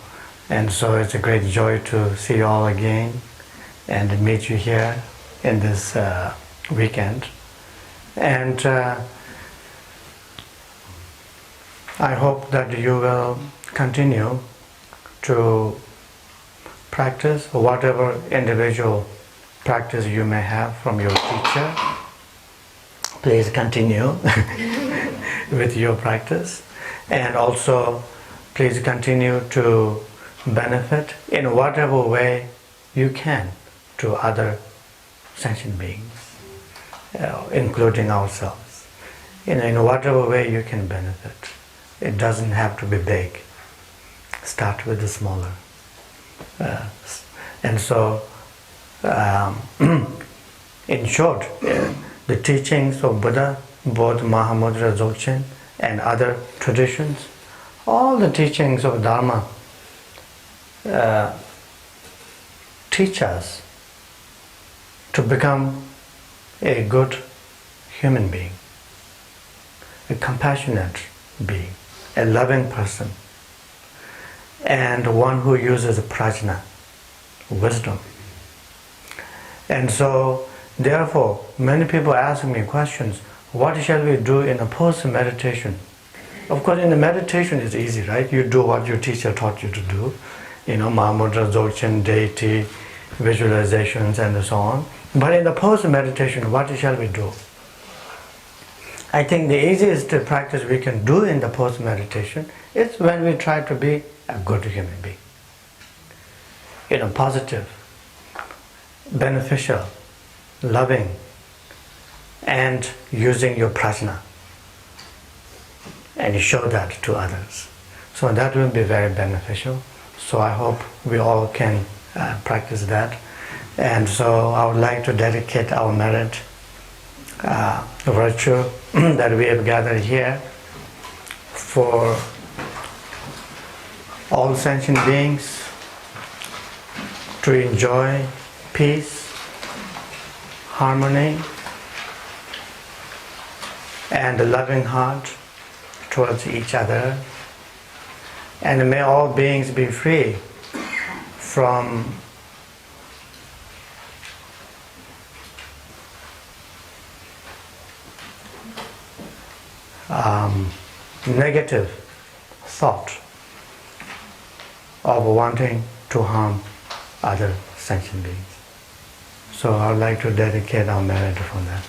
And so it's a great joy to see you all again and meet you here in this weekend. And I hope that you will continue to practice whatever individual practice you may have from your teacher. Please continue with your practice, and also please continue to benefit in whatever way you can to other sentient beings, including ourselves. In whatever way you can benefit. It doesn't have to be big. Start with the smaller. And so, in short, the teachings of Buddha, both Mahamudra, Dzogchen, and other traditions, all the teachings of Dharma teach us to become a good human being, a compassionate being, a loving person, and one who uses prajna, wisdom. And so, therefore, many people ask me questions, what shall we do in a post-meditation? Of course, in the meditation it's easy, right? You do what your teacher taught you to do. Mahamudra, Dzogchen, deity, visualizations, and so on. But in the post-meditation, what shall we do? I think the easiest practice we can do in the post-meditation is when we try to be a good human being. Positive, beneficial, loving, and using your prajna. And you show that to others. So that will be very beneficial. So I hope we all can practice that. And so I would like to dedicate our merit, virtue that we have gathered here for all sentient beings to enjoy peace, harmony, and a loving heart towards each other. And may all beings be free from negative thought of wanting to harm other sentient beings. So I would like to dedicate our merit for that.